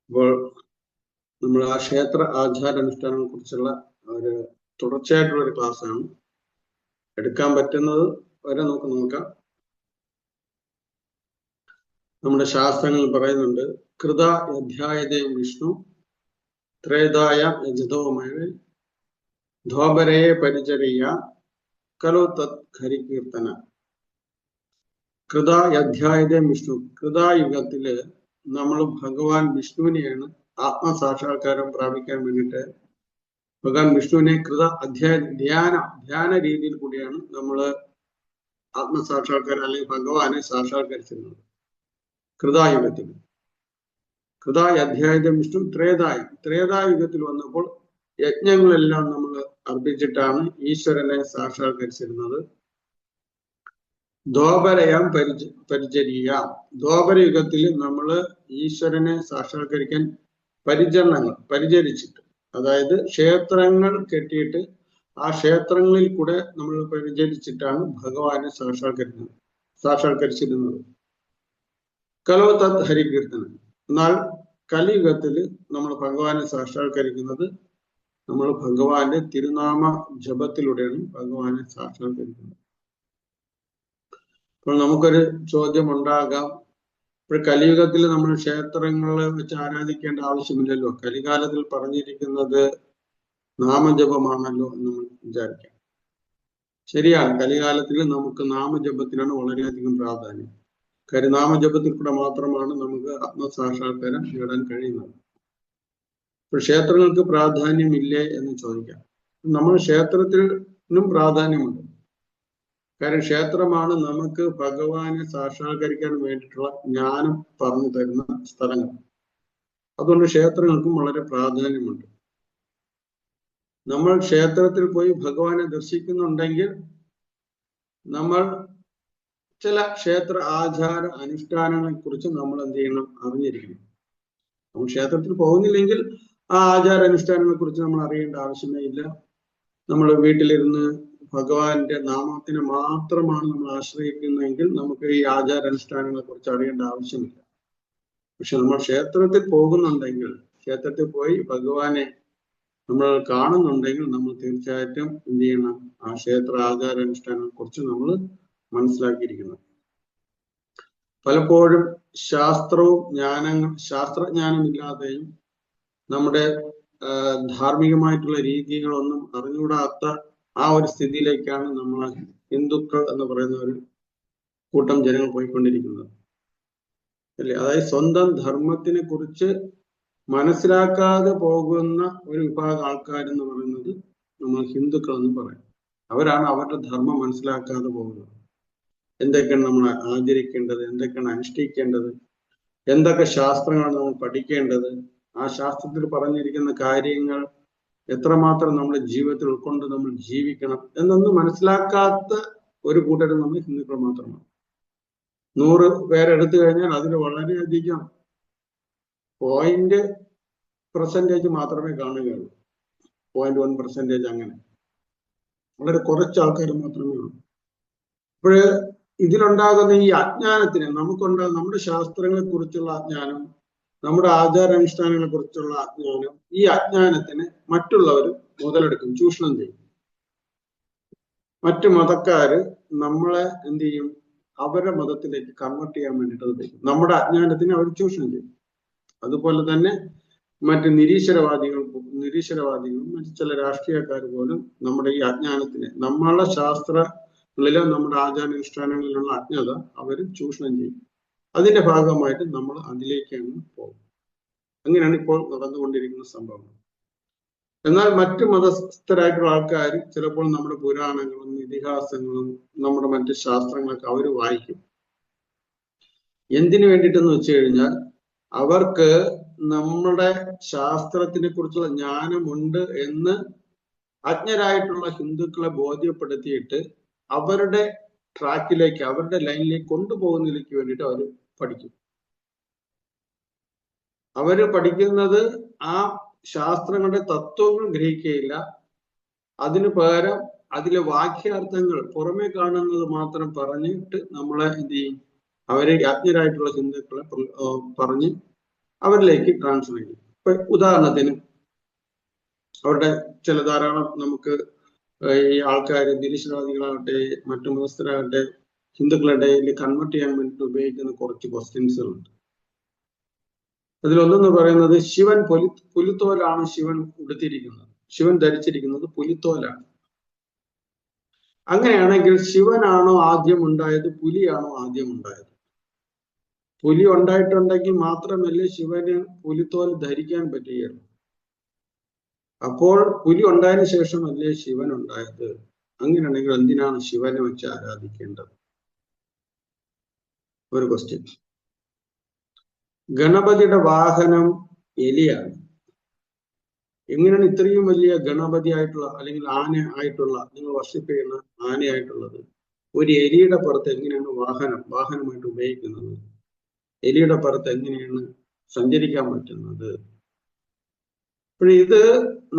അപ്പോൾ നമ്മൾ ആ ക്ഷേത്ര ആചാരാനുഷ്ഠാനങ്ങളെ കുറിച്ചുള്ള ഒരു തുടർച്ചയായിട്ടുള്ള ഒരു ക്ലാസ്സാണ്. എടുക്കാൻ പറ്റുന്നത് വരെ നമുക്ക് നോക്കാം. നമ്മുടെ ശാസ്ത്രങ്ങളിൽ പറയുന്നുണ്ട്, കൃത അധ്യായതയും വിഷ്ണു ത്രേതായ യജതോമയ ധോബരയെ പരിചര്യ കലോ തത് ഹരികീർത്തന. കൃത അധ്യായതയും വിഷ്ണു, കൃതായുഗത്തില് നമ്മൾ ഭഗവാൻ വിഷ്ണുവിനെയാണ് ആത്മസാക്ഷാത്കാരം പ്രാപിക്കാൻ വേണ്ടിയിട്ട് ഭഗവാൻ വിഷ്ണുവിനെ ധ്യാന രീതിയിൽ കൂടിയാണ് നമ്മൾ ആത്മസാക്ഷാത്കാരം അല്ലെങ്കിൽ ഭഗവാനെ സാക്ഷാത്കരിച്ചിരുന്നത്. കൃതായുഗത്തിൽ അധ്യായതം വിഷ്ണു ത്രേതായുഗത്തിൽ വന്നപ്പോൾ യജ്ഞങ്ങളെല്ലാം നമ്മൾ അർപ്പിച്ചിട്ടാണ് ഈശ്വരനെ സാക്ഷാത്കരിച്ചിരുന്നത്. ദ്വാപരയാം പരിചര്യാം, ദ്വാപരയുഗത്തിൽ നമ്മൾ ഈശ്വരനെ സാക്ഷാത്കരിക്കാൻ പരിചരിച്ചിട്ട്, അതായത് ക്ഷേത്രങ്ങൾ കെട്ടിയിട്ട് ആ ക്ഷേത്രങ്ങളിൽ കൂടെ നമ്മൾ പരിചരിച്ചിട്ടാണ് ഭഗവാനെ സാക്ഷാത്കരിച്ചിരുന്നത്. കലോ തത് ഹരികീർത്തനം. എന്നാൽ കലിയുഗത്തിൽ നമ്മൾ ഭഗവാനെ സാക്ഷാത്കരിക്കുന്നത് നമ്മൾ ഭഗവാന്റെ തിരുനാമ ജപത്തിലൂടെയാണ് ഭഗവാനെ സാക്ഷാത്കരിക്കുന്നത്. അപ്പോൾ നമുക്കൊരു ചോദ്യം ഉണ്ടാകാം, ഇപ്പോൾ കലിയുഗത്തിൽ നമ്മൾ ക്ഷേത്രങ്ങളെ വെച്ച് ആരാധിക്കേണ്ട ആവശ്യമില്ലല്ലോ, കലികാലത്തിൽ പറഞ്ഞിരിക്കുന്നത് നാമജപമാണല്ലോ എന്ന് വിചാരിക്കാം. ശരിയാണ്, കലികാലത്തിൽ നമുക്ക് നാമജപത്തിനാണ് വളരെയധികം പ്രാധാന്യം. കാര്യം നാമജപത്തിൽ കൂടെ മാത്രമാണ് നമുക്ക് ആത്മസാക്ഷാത്കാരം നേടാൻ കഴിയുന്നത്. ഇപ്പോൾ ക്ഷേത്രങ്ങൾക്ക് പ്രാധാന്യമില്ലേ എന്ന് ചോദിക്കാം. നമ്മൾ ക്ഷേത്രത്തിനും പ്രാധാന്യമുണ്ട്. കാര്യം ക്ഷേത്രമാണ് നമുക്ക് ഭഗവാനെ സാക്ഷാത്കരിക്കാൻ വേണ്ടിയിട്ടുള്ള ജ്ഞാനം പറഞ്ഞു തരുന്ന സ്ഥലങ്ങൾ. അതുകൊണ്ട് ക്ഷേത്രങ്ങൾക്കും വളരെ പ്രാധാന്യമുണ്ട്. നമ്മൾ ക്ഷേത്രത്തിൽ പോയി ഭഗവാനെ ദർശിക്കുന്നുണ്ടെങ്കിൽ നമ്മൾ ചില ക്ഷേത്ര ആചാര അനുഷ്ഠാനങ്ങളെ കുറിച്ച് നമ്മൾ എന്ത് ചെയ്യണം, അറിഞ്ഞിരിക്കണം. നമ്മൾ ക്ഷേത്രത്തിൽ പോകുന്നില്ലെങ്കിൽ ആ ആചാര അനുഷ്ഠാനങ്ങളെ കുറിച്ച് നമ്മൾ അറിയേണ്ട ആവശ്യമേ ഇല്ല. നമ്മൾ വീട്ടിലിരുന്ന് ഭഗവാന്റെ നാമത്തിനെ മാത്രമാണ് നമ്മൾ ആശ്രയിക്കുന്നതെങ്കിൽ നമുക്ക് ഈ ആചാര അനുഷ്ഠാനങ്ങളെ കുറിച്ച് അറിയേണ്ട ആവശ്യമില്ല. പക്ഷെ നമ്മൾ ക്ഷേത്രത്തിൽ പോകുന്നുണ്ടെങ്കിൽ, ക്ഷേത്രത്തിൽ പോയി ഭഗവാനെ നമ്മൾ കാണുന്നുണ്ടെങ്കിൽ നമ്മൾ തീർച്ചയായിട്ടും എന്ത് ചെയ്യണം, ആ ക്ഷേത്ര ആചാര അനുഷ്ഠാനങ്ങളെ കുറിച്ച് നമ്മൾ മനസ്സിലാക്കിയിരിക്കണം. പലപ്പോഴും ശാസ്ത്രജ്ഞാനമില്ലാതെയും നമ്മുടെ ധാർമ്മികമായിട്ടുള്ള രീതികളൊന്നും അറിഞ്ഞുകൂടാത്ത ആ ഒരു സ്ഥിതിയിലേക്കാണ് നമ്മൾ ഹിന്ദുക്കൾ എന്ന് പറയുന്ന ഒരു കൂട്ടം ജനങ്ങൾ പോയിക്കൊണ്ടിരിക്കുന്നത് അല്ലേ. അതായത് സ്വന്തം ധർമ്മത്തിനെ കുറിച്ച് മനസ്സിലാക്കാതെ പോകുന്ന ഒരു വിഭാഗം ആൾക്കാരെന്ന് പറയുന്നത് നമ്മൾ ഹിന്ദുക്കൾ എന്ന് പറയും. അവരാണ് അവരുടെ ധർമ്മം മനസ്സിലാക്കാതെ പോകുന്നത്. എന്തൊക്കെയാണ് നമ്മൾ ആചരിക്കേണ്ടത്, എന്തൊക്കെയാണ് അനുഷ്ഠിക്കേണ്ടത്, എന്തൊക്കെ ശാസ്ത്രങ്ങളാണ് നമ്മൾ പഠിക്കേണ്ടത്, ആ ശാസ്ത്രത്തിൽ പറഞ്ഞിരിക്കുന്ന കാര്യങ്ങൾ എത്രമാത്രം നമ്മുടെ ജീവിതത്തിൽ ഉൾക്കൊണ്ട് നമ്മൾ ജീവിക്കണം എന്നൊന്നും മനസ്സിലാക്കാത്ത ഒരു കൂട്ടരും നമ്മൾ ഹിന്ദുക്കൾ മാത്രമാണ്. 100 പേരെടുത്തു കഴിഞ്ഞാൽ അതിൽ വളരെയധികം 0.% മാത്രമേ കാണുകയുള്ളൂ. 0.1% അങ്ങനെ വളരെ കുറച്ച് ആൾക്കാർ മാത്രമേ ഉള്ളൂ. അപ്പോഴ് ഇതിലുണ്ടാകുന്ന ഈ അജ്ഞാനത്തിന് നമ്മുടെ ശാസ്ത്രങ്ങളെ കുറിച്ചുള്ള അജ്ഞാനം, നമ്മുടെ ആചാരാനുഷ്ഠാനങ്ങളെ കുറിച്ചുള്ള അജ്ഞാനം, ഈ അജ്ഞാനത്തിന് മറ്റുള്ളവർ മുതലെടുക്കും, ചൂഷണം ചെയ്യും. മറ്റു മതക്കാര് നമ്മളെ എന്ത് ചെയ്യും, അവരുടെ മതത്തിലേക്ക് കൺവേർട്ട് ചെയ്യാൻ വേണ്ടിയിട്ട് ഉപയോഗിക്കും. നമ്മുടെ അജ്ഞാനത്തിന് അവർ ചൂഷണം ചെയ്യും. അതുപോലെ തന്നെ മറ്റ് നിരീശ്വരവാദികളും മറ്റു ചില രാഷ്ട്രീയക്കാർ പോലും നമ്മുടെ ഈ അജ്ഞാനത്തിന്, നമ്മളെ ശാസ്ത്രങ്ങളിലോ നമ്മുടെ ആചാരാനുഷ്ഠാനങ്ങളിലുള്ള അജ്ഞത അവർ ചൂഷണം ചെയ്യും. അതിന്റെ ഭാഗമായിട്ട് നമ്മൾ അതിലേക്കാണ് പോകും. അങ്ങനെയാണ് ഇപ്പോൾ നടന്നുകൊണ്ടിരിക്കുന്ന സംഭവം. എന്നാൽ മറ്റു മതസ്ഥരായിട്ടുള്ള ആൾക്കാർ ചിലപ്പോൾ നമ്മുടെ പുരാണങ്ങളും ഇതിഹാസങ്ങളും നമ്മുടെ മറ്റ് ശാസ്ത്രങ്ങളൊക്കെ അവർ വായിക്കും. എന്തിനു വേണ്ടിയിട്ടെന്ന് വെച്ച് കഴിഞ്ഞാൽ അവർക്ക് നമ്മുടെ ശാസ്ത്രത്തിനെ കുറിച്ചുള്ള ജ്ഞാനമുണ്ട് എന്ന് അജ്ഞരായിട്ടുള്ള ഹിന്ദുക്കളെ ബോധ്യപ്പെടുത്തിയിട്ട് അവരുടെ ട്രാക്കിലേക്ക്, അവരുടെ ലൈനിലേക്ക് കൊണ്ടുപോകുന്നതിലേക്ക് വേണ്ടിയിട്ട് അവർ പഠിക്കും. അവര് പഠിക്കുന്നത് ആ ശാസ്ത്രങ്ങളുടെ തത്വങ്ങൾ ഗ്രഹിക്കുകയില്ല, അതിനു പകരം അതിലെ വാക്യാർത്ഥങ്ങൾ പുറമെ കാണുന്നത് മാത്രം പറഞ്ഞിട്ട് നമ്മളെ എന്ത് ചെയ്യും, അവരെ അജ്ഞരായിട്ടുള്ള ഹിന്ദുക്കളെ പറഞ്ഞ് അവരിലേക്ക് ട്രാൻസ്ഫർ ചെയ്യും. ഇപ്പൊ ഉദാഹരണത്തിന് അവരുടെ ചില ധാരാളം നമുക്ക് ഈ ആൾക്കാർ നിരീശ്വരവാദികളാകട്ടെ മറ്റു മതസ്ഥരാകട്ടെ ഹിന്ദുക്കളുടെ കൺവേർട്ട് ചെയ്യാൻ വേണ്ടിയിട്ട് ഉപയോഗിക്കുന്ന കുറച്ച് ക്വസ്റ്റ്യൻസുകളുണ്ട്. അതിലൊന്നെന്ന് പറയുന്നത് ശിവൻ പുലിത്തോലാണ് ശിവൻ ഉടുത്തിരിക്കുന്നത്, ശിവൻ ധരിച്ചിരിക്കുന്നത് പുലിത്തോലാണ്. അങ്ങനെയാണെങ്കിൽ ശിവനാണോ ആദ്യം ഉണ്ടായത്, പുലിയാണോ ആദ്യം ഉണ്ടായത്? പുലി ഉണ്ടായിട്ടുണ്ടെങ്കിൽ മാത്രമല്ലേ ശിവന് പുലിത്തോൽ ധരിക്കാൻ പറ്റുകയുള്ളൂ. അപ്പോൾ പുലി ഉണ്ടായതിനു ശേഷമല്ലേ ശിവൻ ഉണ്ടായത്? അങ്ങനെയാണെങ്കിൽ എന്തിനാണ് ശിവനെ വെച്ച് ആരാധിക്കേണ്ടത്? ഒരു ക്വസ്റ്റ്യൻ. ഗണപതിയുടെ വാഹനം എലിയാണ്. എങ്ങനെയാണ് ഇത്രയും വലിയ ഗണപതി ആയിട്ടുള്ള അല്ലെങ്കിൽ ആന ആയിട്ടുള്ള, നിങ്ങൾ വർഷിപ്പ് ചെയ്യുന്ന ആനയായിട്ടുള്ളത് ഒരു എലിയുടെ പുറത്ത് എങ്ങനെയാണ് വാഹനമായിട്ട് ഉപയോഗിക്കുന്നത്? എലിയുടെ പുറത്ത് എങ്ങനെയാണ് സഞ്ചരിക്കാൻ പറ്റുന്നത്? അപ്പോൾ ഇത്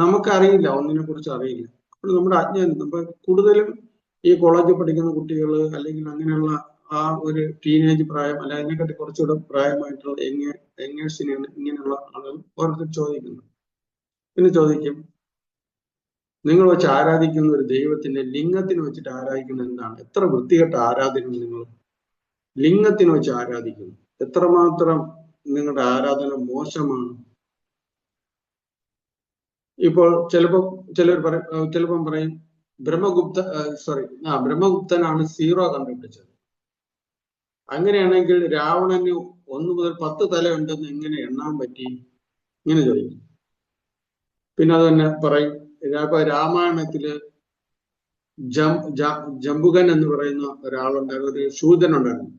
നമുക്കറിയില്ല, ഒന്നിനെ കുറിച്ച് അറിയില്ല. അപ്പോൾ നമ്മുടെ അജ്ഞാനം, നമ്മൾ കൂടുതലും ഈ കോളേജിൽ പഠിക്കുന്ന കുട്ടികൾ അല്ലെങ്കിൽ അങ്ങനെയുള്ള ആ ഒരു ടീനേജ് പ്രായം അല്ല അതിനെക്കാട്ടി കുറച്ചുകൂടെ പ്രായമായിട്ടുള്ള യങ്ങേഴ്സിനെയാണ് ഇങ്ങനെയുള്ള ആളുകൾ ഓരോരുത്തർ ചോദിക്കുന്നത്. പിന്നെ ചോദിക്കും, നിങ്ങൾ വെച്ച് ആരാധിക്കുന്ന ഒരു ദൈവത്തിന്റെ ലിംഗത്തിന് വെച്ചിട്ട് ആരാധിക്കുന്നത് എന്താണ്? എത്ര വൃത്തികെട്ട ആരാധന നിങ്ങൾ ലിംഗത്തിന് വെച്ച് ആരാധിക്കുന്നു, എത്രമാത്രം നിങ്ങളുടെ ആരാധന മോശമാണ്. ഇപ്പോൾ ചിലപ്പം പറയും ബ്രഹ്മഗുപ്തനാണ് സീറോ കണ്ടുപിടിച്ചത്. അങ്ങനെയാണെങ്കിൽ രാവണന് 1 മുതൽ 10 തല ഉണ്ടെന്ന് എങ്ങനെ എണ്ണാൻ പറ്റി? ഇങ്ങനെ ചോദിക്കും. പിന്നെ അത് തന്നെ പറയും, ഇപ്പൊ രാമായണത്തില് ജംബുകൻ എന്ന് പറയുന്ന ഒരാളുണ്ടായിരുന്നു, ഒരു ശൂദ്രൻ ഉണ്ടായിരുന്നു,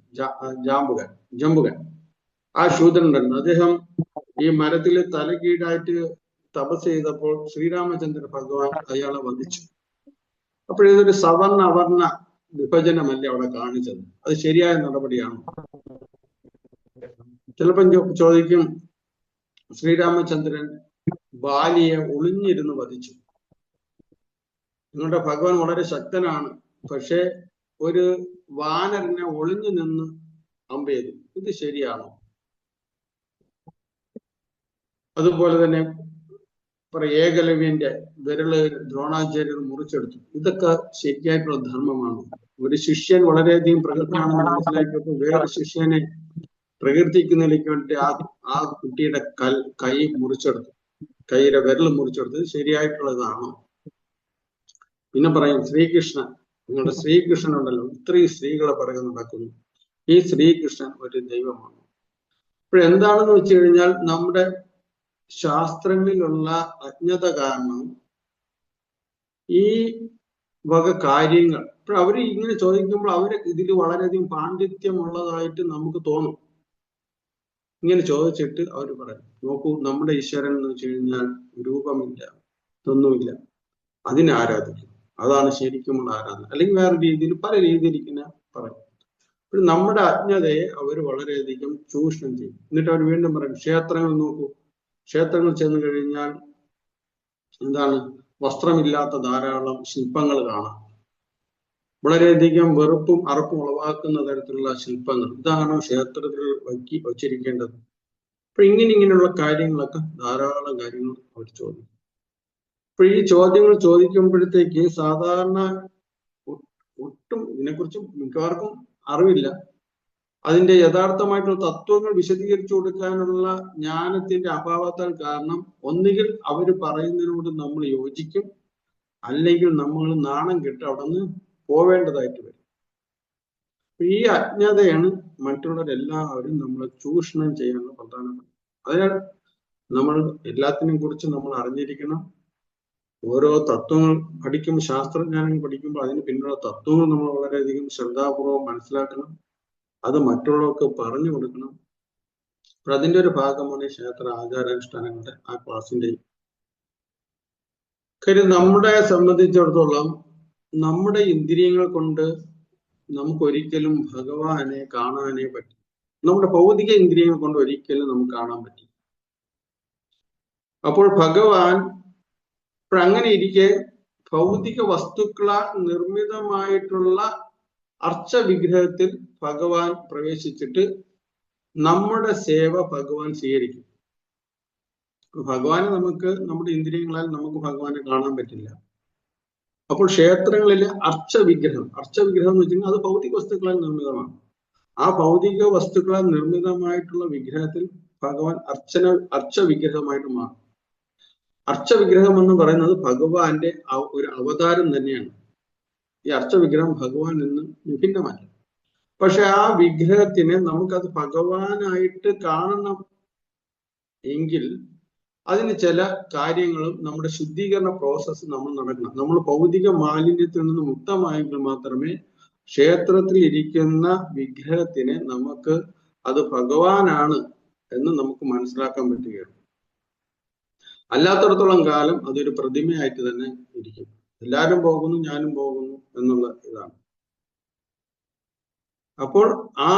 ജംബുകൻ. ആ ശൂദ്രൻ ഉണ്ടായിരുന്നു. അദ്ദേഹം ഈ മരത്തിൽ തലകീഴായിട്ട് തപസ് ചെയ്തപ്പോൾ ശ്രീരാമചന്ദ്ര ഭഗവാൻ അയാളെ വധിച്ചു. അപ്പോൾ ഇതൊരു സവർണ അവർണ വിഭജനമല്ലേ അവിടെ കാണിച്ചത്? അത് ശരിയായ നടപടിയാണോ? ചിലപ്പം ചോദിക്കും, ശ്രീരാമചന്ദ്രൻ ബാലിയെ ഒളിഞ്ഞിരുന്ന് വധിച്ചു. നിങ്ങളുടെ ഭഗവാൻ വളരെ ശക്തനാണ്, പക്ഷെ ഒരു വാനരനെ ഒളിഞ്ഞു നിന്ന് അമ്പ് ചെയ്തു. ഇത് ശരിയാണോ? അതുപോലെ തന്നെ ഏകലവ്യന്റെ വിരല് ദ്രോണാചാര്യർ മുറിച്ചെടുത്തു. ഇതൊക്കെ ശരിയായിട്ടുള്ള ധർമ്മമാണ്? ഒരു ശിഷ്യൻ വളരെയധികം പ്രകൃതിയാണെന്ന് മനസ്സിലാക്കിയപ്പോൾ വേറെ ശിഷ്യനെ പ്രകീർത്തിക്കുന്നതിലേക്ക് വേണ്ടി ആ കുട്ടിയുടെ കൈ മുറിച്ചെടുത്തു, കൈയുടെ വിരൽ മുറിച്ചെടുത്തത് ശരിയായിട്ടുള്ളതാണോ? പിന്നെ പറയും, നിങ്ങളുടെ ശ്രീകൃഷ്ണൻ ഉണ്ടല്ലോ, ഇത്രയും സ്ത്രീകളെ പിറകെ നടക്കുന്നു, ഈ ശ്രീകൃഷ്ണൻ ഒരു ദൈവമാണ്. ഇപ്പോഴെന്താണെന്ന് വെച്ച് കഴിഞ്ഞാൽ നമ്മുടെ ശാസ്ത്രങ്ങളിലുള്ള അജ്ഞത കാരണം ഈ വക കാര്യങ്ങൾ അവര് ഇങ്ങനെ ചോദിക്കുമ്പോൾ അവര് ഇതിൽ വളരെയധികം പാണ്ഡിത്യമുള്ളതായിട്ട് നമുക്ക് തോന്നും. ഇങ്ങനെ ചോദിച്ചിട്ട് അവർ പറയും, നോക്കൂ, നമ്മുടെ ഈശ്വരൻ എന്ന് വെച്ച് കഴിഞ്ഞാൽ രൂപമില്ല, ഇതൊന്നുമില്ല, അതിനെ ആരാധിക്കും, അതാണ് ശരിക്കുമുള്ള ആരാധന. അല്ലെങ്കിൽ വേറെ രീതിയിൽ പല രീതിയിൽ ഇങ്ങനെ പറയും. നമ്മുടെ അജ്ഞതയെ അവർ വളരെയധികം ചൂഷണം ചെയ്യും. എന്നിട്ട് അവർ വീണ്ടും പറയും, ക്ഷേത്രങ്ങൾ നോക്കൂ, ക്ഷേത്രങ്ങൾ ചെന്ന് കഴിഞ്ഞാൽ എന്താണ്, വസ്ത്രമില്ലാത്ത ധാരാളം ശില്പങ്ങൾ കാണാം, വളരെയധികം വെറുപ്പും അറപ്പും ഉളവാക്കുന്ന തരത്തിലുള്ള ശില്പങ്ങൾ. ഇതാണോ ക്ഷേത്രത്തിൽ വച്ചിരിക്കേണ്ടത്? അപ്പൊ ഇങ്ങനെയുള്ള കാര്യങ്ങളൊക്കെ ധാരാളം കാര്യങ്ങൾ അവർ ചോദിക്കും. അപ്പൊ ഈ ചോദ്യങ്ങൾ ചോദിക്കുമ്പോഴത്തേക്ക് സാധാരണ ഒട്ടും ഇതിനെക്കുറിച്ച് മിക്കവാർക്കും അറിവില്ല. അതിന്റെ യഥാർത്ഥമായിട്ടുള്ള തത്വങ്ങൾ വിശദീകരിച്ചു കൊടുക്കാനുള്ള ജ്ഞാനത്തിന്റെ അഭാവത്താൽ കാരണം ഒന്നുകിൽ അവർ പറയുന്നതിനോട് നമ്മൾ യോജിക്കും, അല്ലെങ്കിൽ നമ്മൾ നാണം കെട്ട് അവിടെ നിന്ന് പോവേണ്ടതായിട്ട് വരും. ഈ അജ്ഞതയാണ് മറ്റുള്ളവരെല്ലാവരും നമ്മളെ ചൂഷണം ചെയ്യാനുള്ള പ്രധാനപ്പെട്ട. അതിനാൽ നമ്മൾ എല്ലാത്തിനെയും കുറിച്ച് നമ്മൾ അറിഞ്ഞിരിക്കണം. ഓരോ തത്വങ്ങൾ പഠിക്കുമ്പോൾ, ശാസ്ത്രജ്ഞാനങ്ങൾ പഠിക്കുമ്പോൾ അതിന് പിന്നിലുള്ള തത്വങ്ങൾ നമ്മൾ വളരെയധികം ശ്രദ്ധാപൂർവം മനസ്സിലാക്കണം. അത് മറ്റുള്ളവർക്ക് പറഞ്ഞു കൊടുക്കണം. അപ്പൊ അതിന്റെ ഒരു ഭാഗമാണ് ക്ഷേത്ര ആചാരാനുഷ്ഠാനങ്ങളുടെ ആ ക്ലാസിന്റെ കാര്യം. നമ്മളെ സംബന്ധിച്ചിടത്തോളം നമ്മുടെ ഇന്ദ്രിയങ്ങൾ കൊണ്ട് നമുക്കൊരിക്കലും ഭഗവാനെ കാണാനേ പറ്റും. നമ്മുടെ ഭൗതിക ഇന്ദ്രിയങ്ങൾ കൊണ്ട് ഒരിക്കലും നമുക്ക് കാണാൻ പറ്റും. അപ്പോൾ ഭഗവാൻ അങ്ങനെ ഇരിക്കെ ഭൗതിക വസ്തുക്കളാൽ നിർമ്മിതമായിട്ടുള്ള അർച്ചവിഗ്രഹത്തിൽ ഭഗവാൻ പ്രവേശിച്ചിട്ട് നമ്മുടെ സേവ ഭഗവാൻ സ്വീകരിക്കും. ഭഗവാനെ നമുക്ക് നമ്മുടെ ഇന്ദ്രിയങ്ങളാൽ നമുക്ക് ഭഗവാനെ കാണാൻ പറ്റില്ല. അപ്പോൾ ക്ഷേത്രങ്ങളിലെ അർച്ചവിഗ്രഹം എന്ന് വെച്ചാൽ അത് ഭൗതിക വസ്തുക്കളാൽ നിർമ്മിതമാണ്. ആ ഭൗതിക വസ്തുക്കളാൽ നിർമ്മിതമായിട്ടുള്ള വിഗ്രഹത്തിൽ ഭഗവാൻ അർച്ചവിഗ്രഹമായിട്ട് മാറും. അർച്ചവിഗ്രഹം എന്ന് പറയുന്നത് ഭഗവാന്റെ ഒരു അവതാരം തന്നെയാണ്. ഈ അർച്ചവിഗ്രഹം ഭഗവാൻ നിന്ന് വിഭിന്നമല്ല. പക്ഷെ ആ വിഗ്രഹത്തിനെ നമുക്കത് ഭഗവാനായിട്ട് കാണണം എങ്കിൽ അതിന് ചില കാര്യങ്ങളും നമ്മുടെ ശുദ്ധീകരണ പ്രോസസ്സ് നമ്മൾ നടക്കണം. നമ്മൾ ഭൗതിക മാലിന്യത്തിൽ നിന്ന് മുക്തമായെങ്കിൽ മാത്രമേ ക്ഷേത്രത്തിൽ ഇരിക്കുന്ന വിഗ്രഹത്തിനെ നമുക്ക് അത് ഭഗവാനാണ് എന്ന് നമുക്ക് മനസ്സിലാക്കാൻ പറ്റുകയുള്ളൂ. അല്ലാത്തടത്തോളം കാലം അതൊരു പ്രതിമയായിട്ട് തന്നെ ഇരിക്കും. എല്ലാവരും പോകുന്നു, ഞാനും പോകുന്നു എന്നുള്ള ഇതാണ്. അപ്പോൾ ആ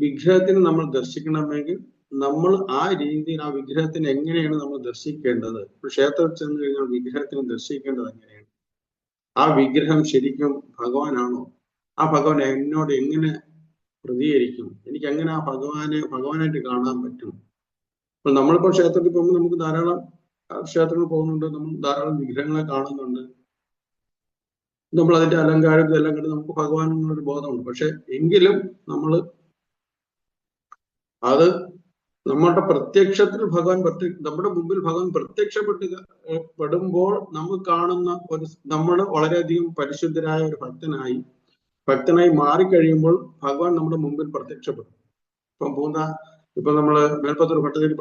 വിഗ്രഹത്തിന് നമ്മൾ ദർശിക്കണമെങ്കിൽ നമ്മൾ ആ രീതിയിൽ ആ വിഗ്രഹത്തിന് എങ്ങനെയാണ് നമ്മൾ ദർശിക്കേണ്ടത്? ക്ഷേത്രത്തിൽ ചെന്ന് കഴിഞ്ഞാൽ വിഗ്രഹത്തിന് ദർശിക്കേണ്ടത് എങ്ങനെയാണ്? ആ വിഗ്രഹം ശരിക്കും ഭഗവാനാണോ? ആ ഭഗവാൻ എന്നോട് എങ്ങനെ പ്രതികരിക്കും? എനിക്ക് എങ്ങനെ ആ ഭഗവാനായിട്ട് കാണാൻ പറ്റും? അപ്പോൾ നമ്മളിപ്പോൾ ക്ഷേത്രത്തിൽ പോകുമ്പോൾ നമുക്ക് ധാരാളം ക്ഷേത്രങ്ങൾ പോകുന്നുണ്ട്, നമ്മൾ ധാരാളം വിഗ്രഹങ്ങളെ കാണുന്നുണ്ട്, നമ്മൾ അതിന്റെ അലങ്കാരം ഇതെല്ലാം കണ്ട് നമുക്ക് ഭഗവാൻ എന്നുള്ളൊരു ബോധമുണ്ട്. പക്ഷെ എങ്കിലും നമ്മൾ അത് നമ്മുടെ പ്രത്യക്ഷത്തിൽ നമ്മുടെ മുമ്പിൽ ഭഗവാൻ പെടുമ്പോൾ നമ്മൾ കാണുന്ന നമ്മൾ വളരെയധികം പരിശുദ്ധരായ ഒരു ഭക്തനായി മാറിക്കഴിയുമ്പോൾ ഭഗവാൻ നമ്മുടെ മുമ്പിൽ പ്രത്യക്ഷപ്പെടും. ഇപ്പൊ നമ്മള് മേൽപ്പത്തൂർ ഭട്ടതിരി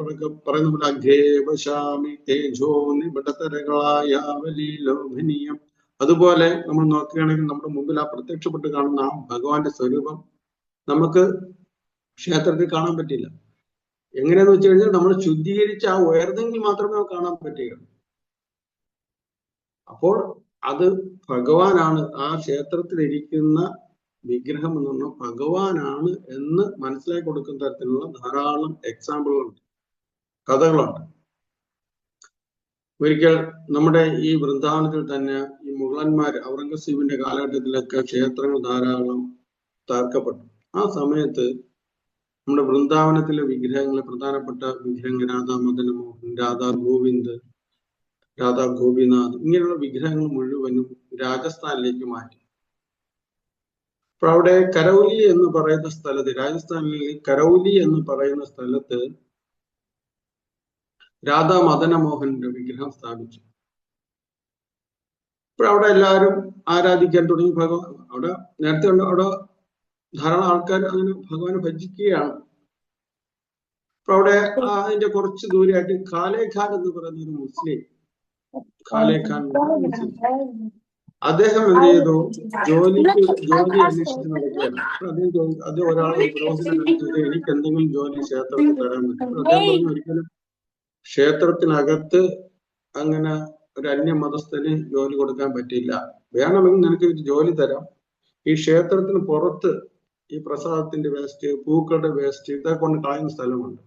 പറയുന്ന പോലെ അഘേവശാമി തേജോ നിബിഡതരകളായ ലോഭനീയം. അതുപോലെ നമ്മൾ നോക്കുകയാണെങ്കിൽ നമ്മുടെ മുമ്പിൽ ആ പ്രത്യക്ഷപ്പെട്ട് കാണുന്ന ആ ഭഗവാന്റെ സ്വരൂപം നമുക്ക് ക്ഷേത്രത്തിൽ കാണാൻ പറ്റില്ല. എങ്ങനെയാന്ന് വെച്ച് കഴിഞ്ഞാൽ നമ്മൾ ശുദ്ധീകരിച്ച് ആ ഉയർന്നെങ്കിൽ മാത്രമേ കാണാൻ പറ്റുകയുള്ളൂ. അപ്പോൾ അത് ഭഗവാനാണ്, ആ ക്ഷേത്രത്തിൽ ഇരിക്കുന്ന വിഗ്രഹം എന്ന് പറഞ്ഞാൽ ഭഗവാനാണ് എന്ന് മനസ്സിലാക്കി കൊടുക്കുന്ന തരത്തിലുള്ള ധാരാളം എക്സാമ്പിളുകളുണ്ട്, കഥകളുണ്ട്. ഒരിക്കൽ നമ്മുടെ ഈ വൃന്ദാവനത്തിൽ തന്നെ ഈ മുഗളന്മാർ ഔറംഗസീബിന്റെ കാലഘട്ടത്തിലൊക്കെ ക്ഷേത്രങ്ങൾ ധാരാളം തകർക്കപ്പെട്ടു. ആ സമയത്ത് നമ്മുടെ വൃന്ദാവനത്തിലെ വിഗ്രഹങ്ങളെ, പ്രധാനപ്പെട്ട വിഗ്രഹങ്ങൾ രാധാ മദന മോഹൻ, രാധാ ഗോവിന്ദ്, രാധാ ഗോപിനാഥ്, ഇങ്ങനെയുള്ള വിഗ്രഹങ്ങൾ മുഴുവനും രാജസ്ഥാനിലേക്ക് മാറ്റി. അപ്പൊ അവിടെ കരൗലി എന്ന് പറയുന്ന സ്ഥലത്ത്, രാജസ്ഥാനിലെ കരൗലി എന്ന് പറയുന്ന സ്ഥലത്ത് രാധാ മദന മോഹന്റെ വിഗ്രഹം സ്ഥാപിച്ചു. അവിടെ എല്ലാവരും ആരാധിക്കാൻ തുടങ്ങി. അവിടെ നേരത്തെ അവിടെ ധാരാളം ആൾക്കാർ അങ്ങനെ ഭഗവാനെ ഭജിക്കുകയാണ്. അപ്പൊ അവിടെ അതിന്റെ കുറച്ച് ദൂരെയായിട്ട് ഖാലേഖാൻ എന്ന് പറയുന്ന ഒരു മുസ്ലിം, ഖാലേഖാൻ അദ്ദേഹം എന്ത് ചെയ്തു? ജോലി അന്വേഷിച്ച് നടക്കുകയാണ്. അദ്ദേഹം ഒരാളെ പുരോഹിതൻ എനിക്ക് എന്തെങ്കിലും ജോലി ക്ഷേത്രത്തിൽ തരാൻ പറ്റും. അദ്ദേഹം പറഞ്ഞു, ഒരിക്കലും ക്ഷേത്രത്തിനകത്ത് അങ്ങനെ ഒരു അന്യമതസ്ഥന് ജോലി കൊടുക്കാൻ പറ്റില്ല. വേണമെങ്കിൽ നിനക്ക് ജോലി തരാം, ഈ ക്ഷേത്രത്തിന് പുറത്ത് ഈ പ്രസാദത്തിന്റെ വേസ്റ്റ്, പൂക്കളുടെ വേസ്റ്റ് ഇതൊക്കെ കൊണ്ട് കളയുന്ന സ്ഥലമുണ്ട്.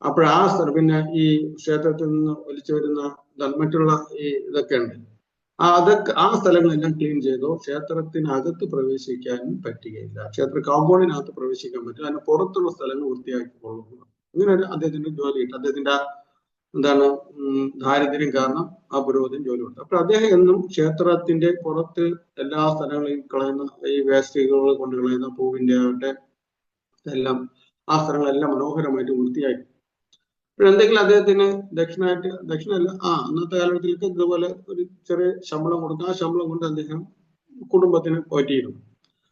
ആ സ്ഥലം പിന്നെ ഈ ക്ഷേത്രത്തിൽ നിന്ന് ഒലിച്ചു വരുന്ന മറ്റുള്ള ഈ ഇതൊക്കെ ഉണ്ട്, ആ സ്ഥലങ്ങളെല്ലാം ക്ലീൻ ചെയ്തോ, ക്ഷേത്രത്തിനകത്ത് പ്രവേശിക്കാനും പറ്റുകയില്ല. ക്ഷേത്ര കോമ്പൗണ്ടിനകത്ത് പ്രവേശിക്കാൻ പറ്റും, അതിന് പുറത്തുള്ള സ്ഥലങ്ങൾ വൃത്തിയാക്കിക്കൊള്ളുന്നു. ഇങ്ങനെ ഒരു അദ്ദേഹത്തിന്റെ ജോലി കിട്ടും. അദ്ദേഹത്തിന്റെ ദാരിദ്ര്യം കാരണം ആ പുരോഹിതൻ ജോലി കൊടുത്തു. അപ്പൊ അദ്ദേഹം എന്നും ക്ഷേത്രത്തിന്റെ പുറത്ത് എല്ലാ സ്ഥലങ്ങളിലും കളയുന്ന ഈ വേസ്റ്റുകൾ കൊണ്ട് കളയുന്ന പൂവിന്റെ ആകട്ടെ എല്ലാം ആ സ്ഥലങ്ങളെല്ലാം മനോഹരമായിട്ട് വൃത്തിയാക്കി. എന്തെങ്കിലും അദ്ദേഹത്തിന് ദക്ഷിണയല്ല അന്നത്തെ കാലഘട്ടത്തിലേക്ക് ഇതുപോലെ ഒരു ചെറിയ ശമ്പളം കൊടുക്കും. ആ ശമ്പളം കൊണ്ട് അദ്ദേഹം കുടുംബത്തിന് പോറ്റിയിരുന്നു.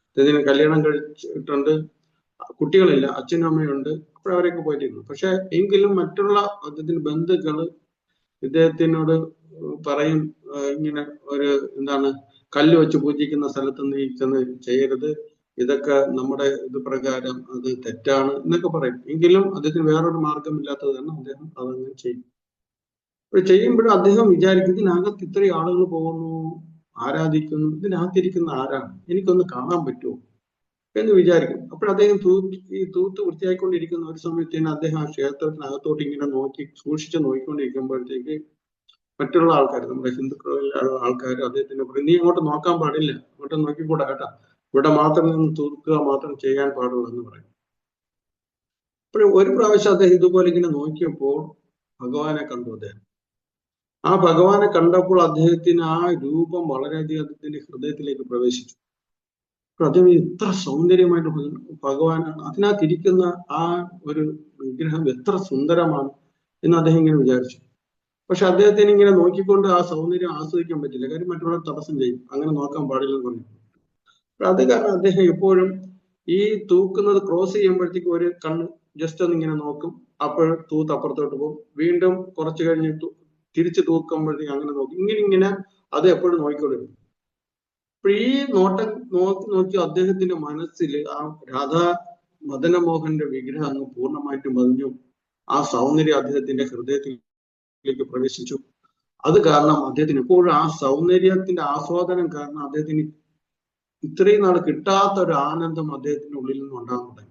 അദ്ദേഹത്തിന് കല്യാണം കഴിച്ചിട്ടുണ്ട്, കുട്ടികളില്ല, അച്ഛനും അമ്മയുണ്ട്. അപ്പോഴവരെയൊക്കെ പോറ്റിയിരുന്നു. പക്ഷെ എങ്കിലും മറ്റുള്ള അദ്ദേഹത്തിന്റെ ബന്ധുക്കള് ഇദ്ദേഹത്തിനോട് പറയും, ഇങ്ങനെ ഒരു കല്ല് വെച്ച് പൂജിക്കുന്ന സ്ഥലത്ത് നീ ചെന്ന് ചെയ്യരുത്, ഇതൊക്കെ നമ്മുടെ ഇത് പ്രകാരം അത് തെറ്റാണ് എന്നൊക്കെ പറയും. എങ്കിലും അദ്ദേഹത്തിന് വേറൊരു മാർഗമില്ലാത്തത് തന്നെ അദ്ദേഹം അതങ്ങനെ ചെയ്യും. ചെയ്യുമ്പോഴും അദ്ദേഹം വിചാരിക്കും, ഇതിനകത്ത് ഇത്രയും ആളുകൾ പോകുന്നു, ആരാധിക്കുന്നു, ഇതിനകത്തിരിക്കുന്ന ആരാണ്, എനിക്കൊന്ന് കാണാൻ പറ്റുമോ എന്ന് വിചാരിക്കും. അദ്ദേഹം തൂത്ത് വൃത്തിയായിക്കൊണ്ടിരിക്കുന്ന ഒരു സമയത്തേന് അദ്ദേഹം ആ ക്ഷേത്രത്തിനകത്തോട്ട് ഇങ്ങനെ സൂക്ഷിച്ച് നോക്കിക്കൊണ്ടിരിക്കുമ്പോഴത്തേക്ക് മറ്റുള്ള ആൾക്കാർ, നമ്മുടെ ഹിന്ദുക്കളിലുള്ള ആൾക്കാർ അദ്ദേഹത്തിന് പറയും, നീ അങ്ങോട്ട് നോക്കാൻ പാടില്ല, അങ്ങോട്ട് നോക്കിക്കൂടാ കേട്ടാ, ഇവിടെ മാത്രം നിന്ന് തൂക്കുക മാത്രം ചെയ്യാൻ പാടുള്ളൂ എന്ന് പറയും. ഒരു പ്രാവശ്യം അദ്ദേഹം ഇതുപോലെ ഇങ്ങനെ നോക്കിയപ്പോൾ ഭഗവാനെ കണ്ടു അദ്ദേഹം. ആ ഭഗവാനെ കണ്ടപ്പോൾ അദ്ദേഹത്തിന് ആ രൂപം വളരെയധികം അദ്ദേഹത്തിന്റെ ഹൃദയത്തിലേക്ക് പ്രവേശിച്ചു. അദ്ദേഹം എത്ര സൗന്ദര്യമായിട്ട് ഭഗവാനാണ്, അതിനകത്തിരിക്കുന്ന ആ ഒരു വിഗ്രഹം എത്ര സുന്ദരമാണ് എന്ന് അദ്ദേഹം ഇങ്ങനെ വിചാരിച്ചു. പക്ഷെ അദ്ദേഹത്തിന് ഇങ്ങനെ നോക്കിക്കൊണ്ട് ആ സൗന്ദര്യം ആസ്വദിക്കാൻ പറ്റില്ല. കാര്യം മറ്റുള്ളവർ തടസ്സം ചെയ്യും, അങ്ങനെ നോക്കാൻ പാടില്ലെന്ന് പറഞ്ഞു. അത് കാരണം അദ്ദേഹം എപ്പോഴും ഈ തൂക്കുന്നത് ക്രോസ് ചെയ്യുമ്പോഴത്തേക്ക് ഒരു കണ്ണ് ജസ്റ്റ് ഒന്ന് ഇങ്ങനെ നോക്കും, അപ്പോൾ തൂത്ത് അപ്പുറത്തോട്ട് പോകും, വീണ്ടും കുറച്ച് കഴിഞ്ഞ് തിരിച്ച് തൂക്കുമ്പോഴത്തേക്ക് അങ്ങനെ നോക്കും, ഇങ്ങനെ അത് എപ്പോഴും നോക്കിക്കൊണ്ടിരുന്നു. അപ്പൊ ഈ നോട്ടം നോക്കി അദ്ദേഹത്തിന്റെ മനസ്സിൽ ആ രാധാ മദനമോഹന്റെ വിഗ്രഹം അങ്ങ് പൂർണ്ണമായിട്ടും പതിഞ്ഞു. ആ സൗന്ദര്യം അദ്ദേഹത്തിന്റെ ഹൃദയത്തിലേക്ക് പ്രവേശിച്ചു. അത് കാരണം അദ്ദേഹത്തിന് എപ്പോഴും ആ സൗന്ദര്യത്തിന്റെ ആസ്വാദനം കാരണം അദ്ദേഹത്തിന് ഇത്രയും നാൾ കിട്ടാത്ത ഒരു ആനന്ദം അദ്ദേഹത്തിന്റെ ഉള്ളിൽ നിന്ന് ഉണ്ടാകുന്നുണ്ട്.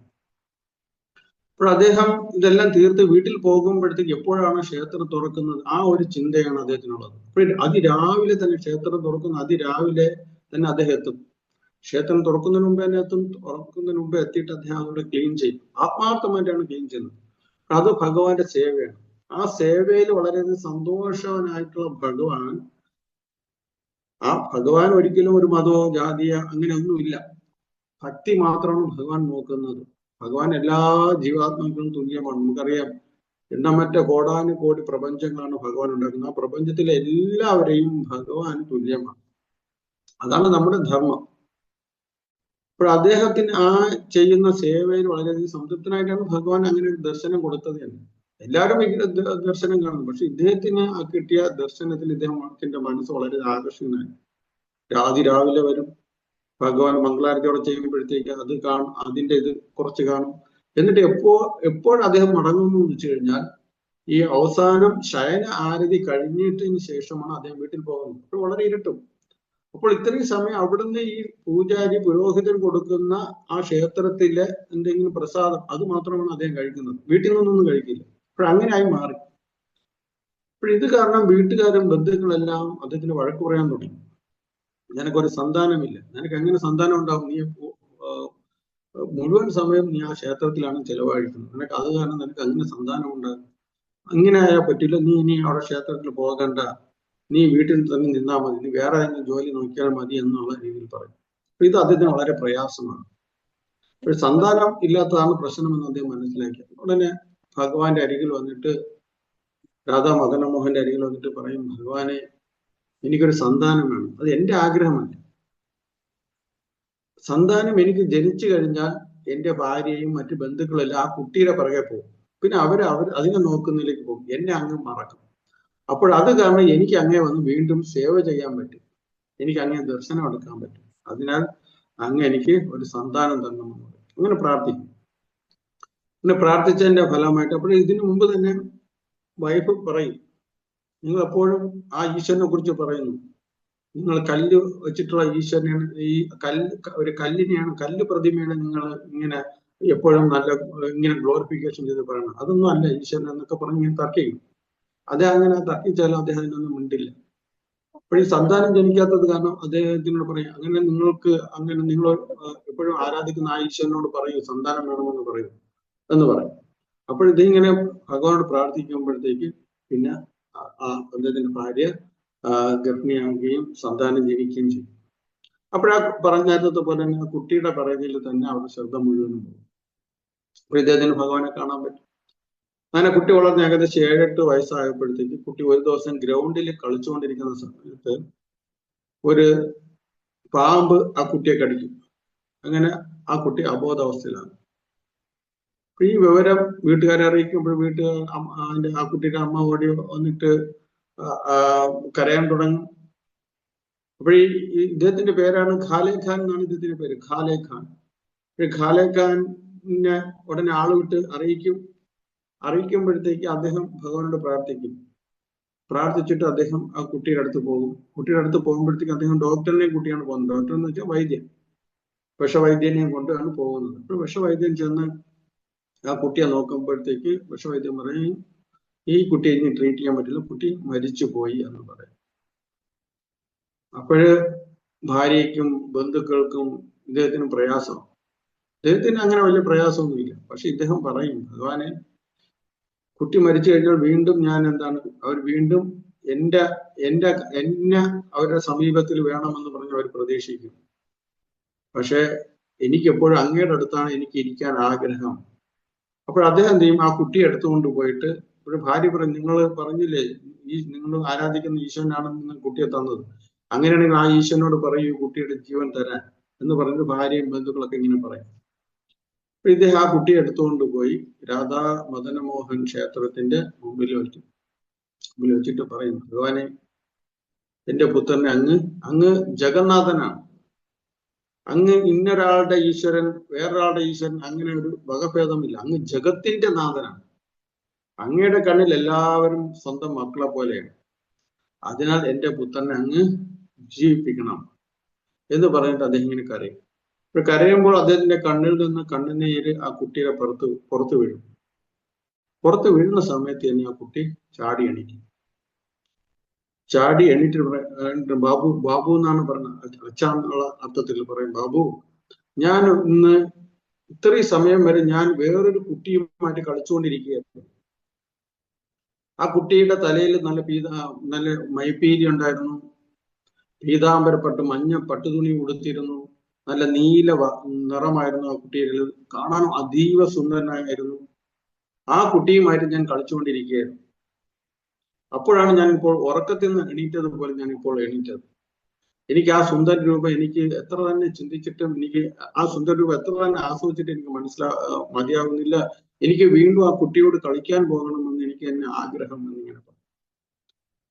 അപ്പോൾ അദ്ദേഹം ഇതെല്ലാം തീർത്ത് വീട്ടിൽ പോകുമ്പോഴത്തേക്ക് എപ്പോഴാണ് ക്ഷേത്രം തുറക്കുന്നത് ആ ഒരു ചിന്തയാണ് അദ്ദേഹത്തിനുള്ളത്. അപ്പോൾ അതിരാവിലെ തന്നെ ക്ഷേത്രം തുറക്കുന്ന അതിരാവിലെ തന്നെ അദ്ദേഹം എത്തും. ക്ഷേത്രം തുറക്കുന്നതിന് മുമ്പ് തന്നെ എത്തും. തുറക്കുന്നതിന് മുമ്പ് എത്തിയിട്ട് അദ്ദേഹം അവിടെ ക്ലീൻ ചെയ്യും. ആത്മാർത്ഥമായിട്ടാണ് ക്ലീൻ ചെയ്യുന്നത്. അത് ഭഗവാന്റെ സേവയാണ്. ആ സേവയിൽ വളരെയധികം സന്തോഷവാനായിട്ടുള്ള ഭഗവാൻ ഒരിക്കലും ഒരു മതമോ ജാതിയോ അങ്ങനെയൊന്നുമില്ല. ഭക്തി മാത്രമാണ് ഭഗവാൻ നോക്കുന്നത്. ഭഗവാൻ എല്ലാ ജീവാത്മാക്കളും തുല്യമാണ്. നമുക്കറിയാം, എണ്ണമറ്റ കോടാനുകോടി പ്രപഞ്ചങ്ങളാണ് ഭഗവാൻ ഉണ്ടാക്കുന്നത്. ആ പ്രപഞ്ചത്തിലെ എല്ലാവരെയും ഭഗവാൻ തുല്യമാണ്. അതാണ് നമ്മുടെ ധർമ്മം. അപ്പോൾ അദ്ദേഹത്തിന് ആ ചെയ്യുന്ന സേവയിൽ വളരെയധികം സംതൃപ്തനായിട്ടാണ് ഭഗവാൻ അങ്ങനെ ഒരു ദർശനം കൊടുത്തത് തന്നെ. എല്ലാവരും ദർശനം കാണുന്നു, പക്ഷെ ഇദ്ദേഹത്തിന് ആ കിട്ടിയ ദർശനത്തിൽ ഇദ്ദേഹത്തിന്റെ മനസ്സ് വളരെ ആകർഷകനായി. രാവിലെ വരും, ഭഗവാൻ മംഗളാരതിയോടെ ചെയ്യുമ്പോഴത്തേക്ക് അത് കാണും, അതിന്റെ ഇത് കുറച്ച് കാണും. എന്നിട്ട് എപ്പോൾ അദ്ദേഹം മടങ്ങുന്നു എന്ന് വെച്ച് കഴിഞ്ഞാൽ ഈ അവസാനം ശയന ആരതി കഴിഞ്ഞിട്ടതിന് ശേഷമാണ് അദ്ദേഹം വീട്ടിൽ പോകുന്നത്. അപ്പോൾ വളരെ ഇരുട്ടും. അപ്പോൾ ഇത്രയും സമയം അവിടുന്ന് ഈ പൂജാരി പുരോഹിതൻ കൊടുക്കുന്ന ആ ക്ഷേത്രത്തിലെ എന്തെങ്കിലും പ്രസാദം അത് മാത്രമാണ് അദ്ദേഹം കഴിക്കുന്നത്. വീട്ടിൽ നിന്നൊന്നും കഴിക്കില്ല. അപ്പോൾ അങ്ങനെയായി മാറി. അപ്പോൾ ഇത് കാരണം വീട്ടുകാരും ബന്ധുക്കളെല്ലാം അദ്ദേഹത്തിന് വഴക്ക് പറയാൻ തുടങ്ങി. നിനക്കൊരു സന്താനമില്ല, നിനക്ക് എങ്ങനെ സന്താനം ഉണ്ടാവും? നീ മുഴുവൻ സമയം നീ ആ ക്ഷേത്രത്തിലാണ് ചെലവഴിക്കുന്നത്, നിനക്ക് അത് കാരണം നിനക്ക് അങ്ങനെ സന്താനം ഉണ്ടാകും, അങ്ങനെ ആയാൽ പറ്റില്ല, നീ ഇനി അവിടെ ക്ഷേത്രത്തിൽ പോകണ്ട, നീ വീട്ടിൽ തന്നെ നിന്നാൽ മതി, നീ വേറെ ഏതെങ്കിലും ജോലി നോക്കിയാൽ മതി എന്നുള്ള രീതിയിൽ പറയും. അപ്പൊ ഇത് അദ്ദേഹത്തിന് വളരെ പ്രയാസമാണ്. ഒരു സന്താനം ഇല്ലാത്തതാണ് പ്രശ്നമെന്ന് അദ്ദേഹം മനസ്സിലാക്കി. ഉടനെ ഭഗവാന്റെ അരികിൽ വന്നിട്ട്, രാധാ മദനമോഹന്റെ അരികിൽ വന്നിട്ട് പറയും, ഭഗവാനെ, എനിക്കൊരു സന്താനം വേണം, അത് എന്റെ ആഗ്രഹമല്ല. സന്താനം എനിക്ക് ജനിച്ചു കഴിഞ്ഞാൽ എന്റെ ഭാര്യയും മറ്റു ബന്ധുക്കളെല്ലാം ആ കുട്ടിയുടെ പിറകെ പോകും. പിന്നെ അവർ അതിനെ നോക്കുന്നതിലേക്ക് പോകും, എന്നെ അങ്ങ് മറക്കും. അപ്പോൾ അത് കാരണം എനിക്ക് അങ്ങേ വന്ന് വീണ്ടും സേവ ചെയ്യാൻ പറ്റും, എനിക്ക് അങ്ങേ ദർശനം എടുക്കാൻ പറ്റും. അതിനാൽ അങ്ങ് എനിക്ക് ഒരു സന്താനം തരണമെന്ന് പറയും. അങ്ങനെ പ്രാർത്ഥിക്കും. അങ്ങനെ പ്രാർത്ഥിച്ചതിന്റെ ഫലമായിട്ട് അപ്പോൾ ഇതിനു മുമ്പ് തന്നെ വൈഫ് പറയും, നിങ്ങൾ എപ്പോഴും ആ ഈശ്വരനെ കുറിച്ച് പറയുന്നു, നിങ്ങൾ കല്ല് വെച്ചിട്ടുള്ള ഈശ്വരനെയാണ്, ഈ ഒരു കല്ലിനെയാണ്, കല്ല് പ്രതിമയാണ് നിങ്ങൾ ഇങ്ങനെ എപ്പോഴും നല്ല ഇങ്ങനെ ഗ്ലോറിഫിക്കേഷൻ ചെയ്ത് പറയണം, അതൊന്നും അല്ല ഈശ്വരൻ എന്നൊക്കെ പറഞ്ഞ് ഇങ്ങനെ തർക്കിക്കും. അദ്ദേഹം അങ്ങനെ തർക്കിച്ചാലും അദ്ദേഹം അതിനൊന്നും മിണ്ടില്ല. അപ്പോൾ ഈ സന്താനം ജനിക്കാത്തത് കാരണം അദ്ദേഹത്തിനോട് പറയും, അങ്ങനെ നിങ്ങൾ എപ്പോഴും ആരാധിക്കുന്ന ആ ഈശ്വരനോട് പറയൂ, സന്താനം വേണമെന്ന് പറയൂ എന്ന് പറയും. അപ്പോൾ ഇതിങ്ങനെ ഭഗവാനോട് പ്രാർത്ഥിക്കുമ്പോഴത്തേക്ക് പിന്നെ അദ്ദേഹത്തിന്റെ ഭാര്യ ഗർഭിണിയാകുകയും സന്താനം ജനിക്കുകയും ചെയ്യും. അപ്പോഴാ പറഞ്ഞായിരുന്നത് പോലെ തന്നെ ആ കുട്ടിയുടെ പിറകിൽ തന്നെ അവരുടെ ശ്രദ്ധ മുഴുവനും പോകും. അപ്പോൾ ഇദ്ദേഹത്തിന് ഭഗവാനെ കാണാൻ പറ്റും. അങ്ങനെ കുട്ടി വളർന്ന് ഏകദേശം 7-8 വയസ്സായപ്പോഴത്തേക്ക് കുട്ടി ഒരു ദിവസം ഗ്രൗണ്ടിൽ കളിച്ചുകൊണ്ടിരിക്കുന്ന സമയത്ത് ഒരു പാമ്പ് ആ കുട്ടിയെ കടിക്കും. അങ്ങനെ ആ കുട്ടി അബോധാവസ്ഥയിലാണ്. ഈ വിവരം വീട്ടുകാരെ അറിയിക്കുമ്പോൾ ആ കുട്ടിയുടെ അമ്മ ഓടി വന്നിട്ട് കരയാൻ തുടങ്ങും. അപ്പോൾ ഈ ഇദ്ദേഹത്തിന്റെ പേരാണ് ഖാലെ ഖാൻ എന്നാണ് ഇദ്ദേഹത്തിന്റെ പേര്, ഖാലെ ഖാൻ. ഖാലെ ഖാനെ ഉടനെ ആളുവിട്ട് അറിയിക്കുമ്പോഴത്തേക്ക് അദ്ദേഹം ഭഗവാനോട് പ്രാർത്ഥിച്ചിട്ട് അദ്ദേഹം ആ കുട്ടിയുടെ അടുത്ത് പോകും. കുട്ടിയുടെ അടുത്ത് പോകുമ്പോഴത്തേക്ക് അദ്ദേഹം ഡോക്ടറിനെയും കൂട്ടിയാണ് പോകുന്നത്. ഡോക്ടർ എന്ന് വെച്ചാൽ വൈദ്യൻ, വിഷവൈദ്യനെയും കൊണ്ടാണ് പോകുന്നത്. അപ്പോൾ വിഷവൈദ്യൻ ചെന്ന് ആ കുട്ടിയെ നോക്കുമ്പോഴത്തേക്ക് വിഷവൈദ്യൻ പറയും, ഈ കുട്ടിയെ ഇനി ട്രീറ്റ് ചെയ്യാൻ പറ്റില്ല, കുട്ടി മരിച്ചു പോയി എന്ന് പറയും. അപ്പോഴ് ഭാര്യയ്ക്കും ബന്ധുക്കൾക്കും ഇദ്ദേഹത്തിന് പ്രയാസം. ഇദ്ദേഹത്തിന് അങ്ങനെ വലിയ പ്രയാസമൊന്നുമില്ല. പക്ഷെ ഇദ്ദേഹം പറയും, ഭഗവാനെ, കുട്ടി മരിച്ചു കഴിഞ്ഞാൽ വീണ്ടും ഞാൻ എന്താണ്, അവർ വീണ്ടും എന്നെ അവരുടെ സമീപത്തിൽ വേണമെന്ന് പറഞ്ഞ് അവർ പ്രതീക്ഷിക്കും. പക്ഷെ എനിക്ക് എപ്പോഴും അങ്ങയുടെ അടുത്താണ് എനിക്ക് ഇരിക്കാൻ ആഗ്രഹം. അപ്പോൾ അദ്ദേഹം എന്ത് ചെയ്യും, ആ കുട്ടിയെ എടുത്തുകൊണ്ട് പോയിട്ട്, ഒരു ഭാര്യ പറയും, നിങ്ങൾ പറഞ്ഞില്ലേ നിങ്ങൾ ആരാധിക്കുന്ന ഈശ്വരനാണ് നിങ്ങൾ കുട്ടിയെ തന്നത്, അങ്ങനെയാണെങ്കിൽ ആ ഈശ്വരനോട് പറയൂ കുട്ടിയുടെ ജീവൻ തരാൻ എന്ന് പറഞ്ഞിട്ട് ഭാര്യയും ബന്ധുക്കളൊക്കെ ഇങ്ങനെ പറയും. അപ്പൊ ഇദ്ദേഹം ആ കുട്ടിയെ എടുത്തുകൊണ്ട് പോയി രാധാ മദനമോഹൻ ക്ഷേത്രത്തിന്റെ മുമ്പിൽ വെച്ചിട്ട് പറയും, ഭഗവാനെ, എന്റെ പുത്രനെ അങ്ങ് ജഗന്നാഥനാണ്, അങ്ങ് ഇന്നൊരാളുടെ ഈശ്വരൻ വേറൊരാളുടെ ഈശ്വരൻ അങ്ങനെ ഒരു വകഭേദമില്ല, അങ്ങ് ജഗത്തിന്റെ നാഥനാണ്, അങ്ങയുടെ കണ്ണിൽ എല്ലാവരും സ്വന്തം മക്കളെ പോലെയാണ്, അതിനാൽ എന്റെ പുത്രനെ അങ്ങ് ജീവിപ്പിക്കണം എന്ന് പറഞ്ഞിട്ട് അദ്ദേഹം ഇങ്ങനെ കരയും. കരയുമ്പോൾ അദ്ദേഹത്തിന്റെ കണ്ണിൽ നിന്ന് കണ്ണുനീര് ആ കുട്ടിയുടെ പുറത്തു വീഴും. പുറത്ത് വീഴുന്ന സമയത്ത് തന്നെ ആ കുട്ടി ചാടി എണീറ്റ് ബാബു എന്നാണ് പറഞ്ഞത്, അച്ഛന്നുള്ള അർത്ഥത്തിൽ പറയും, ബാബു, ഞാൻ ഇന്ന് ഇത്രയും സമയം വരെ ഞാൻ വേറൊരു കുട്ടിയുമായിട്ട് കളിച്ചുകൊണ്ടിരിക്കുകയായിരുന്നു. ആ കുട്ടിയുടെ തലയിൽ നല്ല മൈപ്പീലി ഉണ്ടായിരുന്നു, പീതാംബരപ്പട്ട് മഞ്ഞ പട്ടുതുണി ഉടുത്തിരുന്നു, നല്ല നീല നിറമായിരുന്നു ആ കുട്ടിയിൽ, കാണാൻ അതീവ സുന്ദരനായിരുന്നു. ആ കുട്ടിയുമായിട്ട് ഞാൻ കളിച്ചുകൊണ്ടിരിക്കുകയായിരുന്നു. അപ്പോഴാണ് ഞാൻ ഇപ്പോൾ ഉറക്കത്തിൽ നിന്ന് എണീറ്റതുപോലെ ഞാൻ ഇപ്പോൾ എണീറ്റത്. എനിക്ക് ആ സുന്ദര രൂപം എനിക്ക് എത്ര തന്നെ ചിന്തിച്ചിട്ടും എനിക്ക് ആ സുന്ദര രൂപം എത്ര തന്നെ ആസ്വദിച്ചിട്ട് എനിക്ക് മതിയാവുന്നില്ല. എനിക്ക് വീണ്ടും ആ കുട്ടിയോട് കളിക്കാൻ പോകണമെന്ന് എനിക്ക് തന്നെ ആഗ്രഹം എന്നിങ്ങനെ പറഞ്ഞു.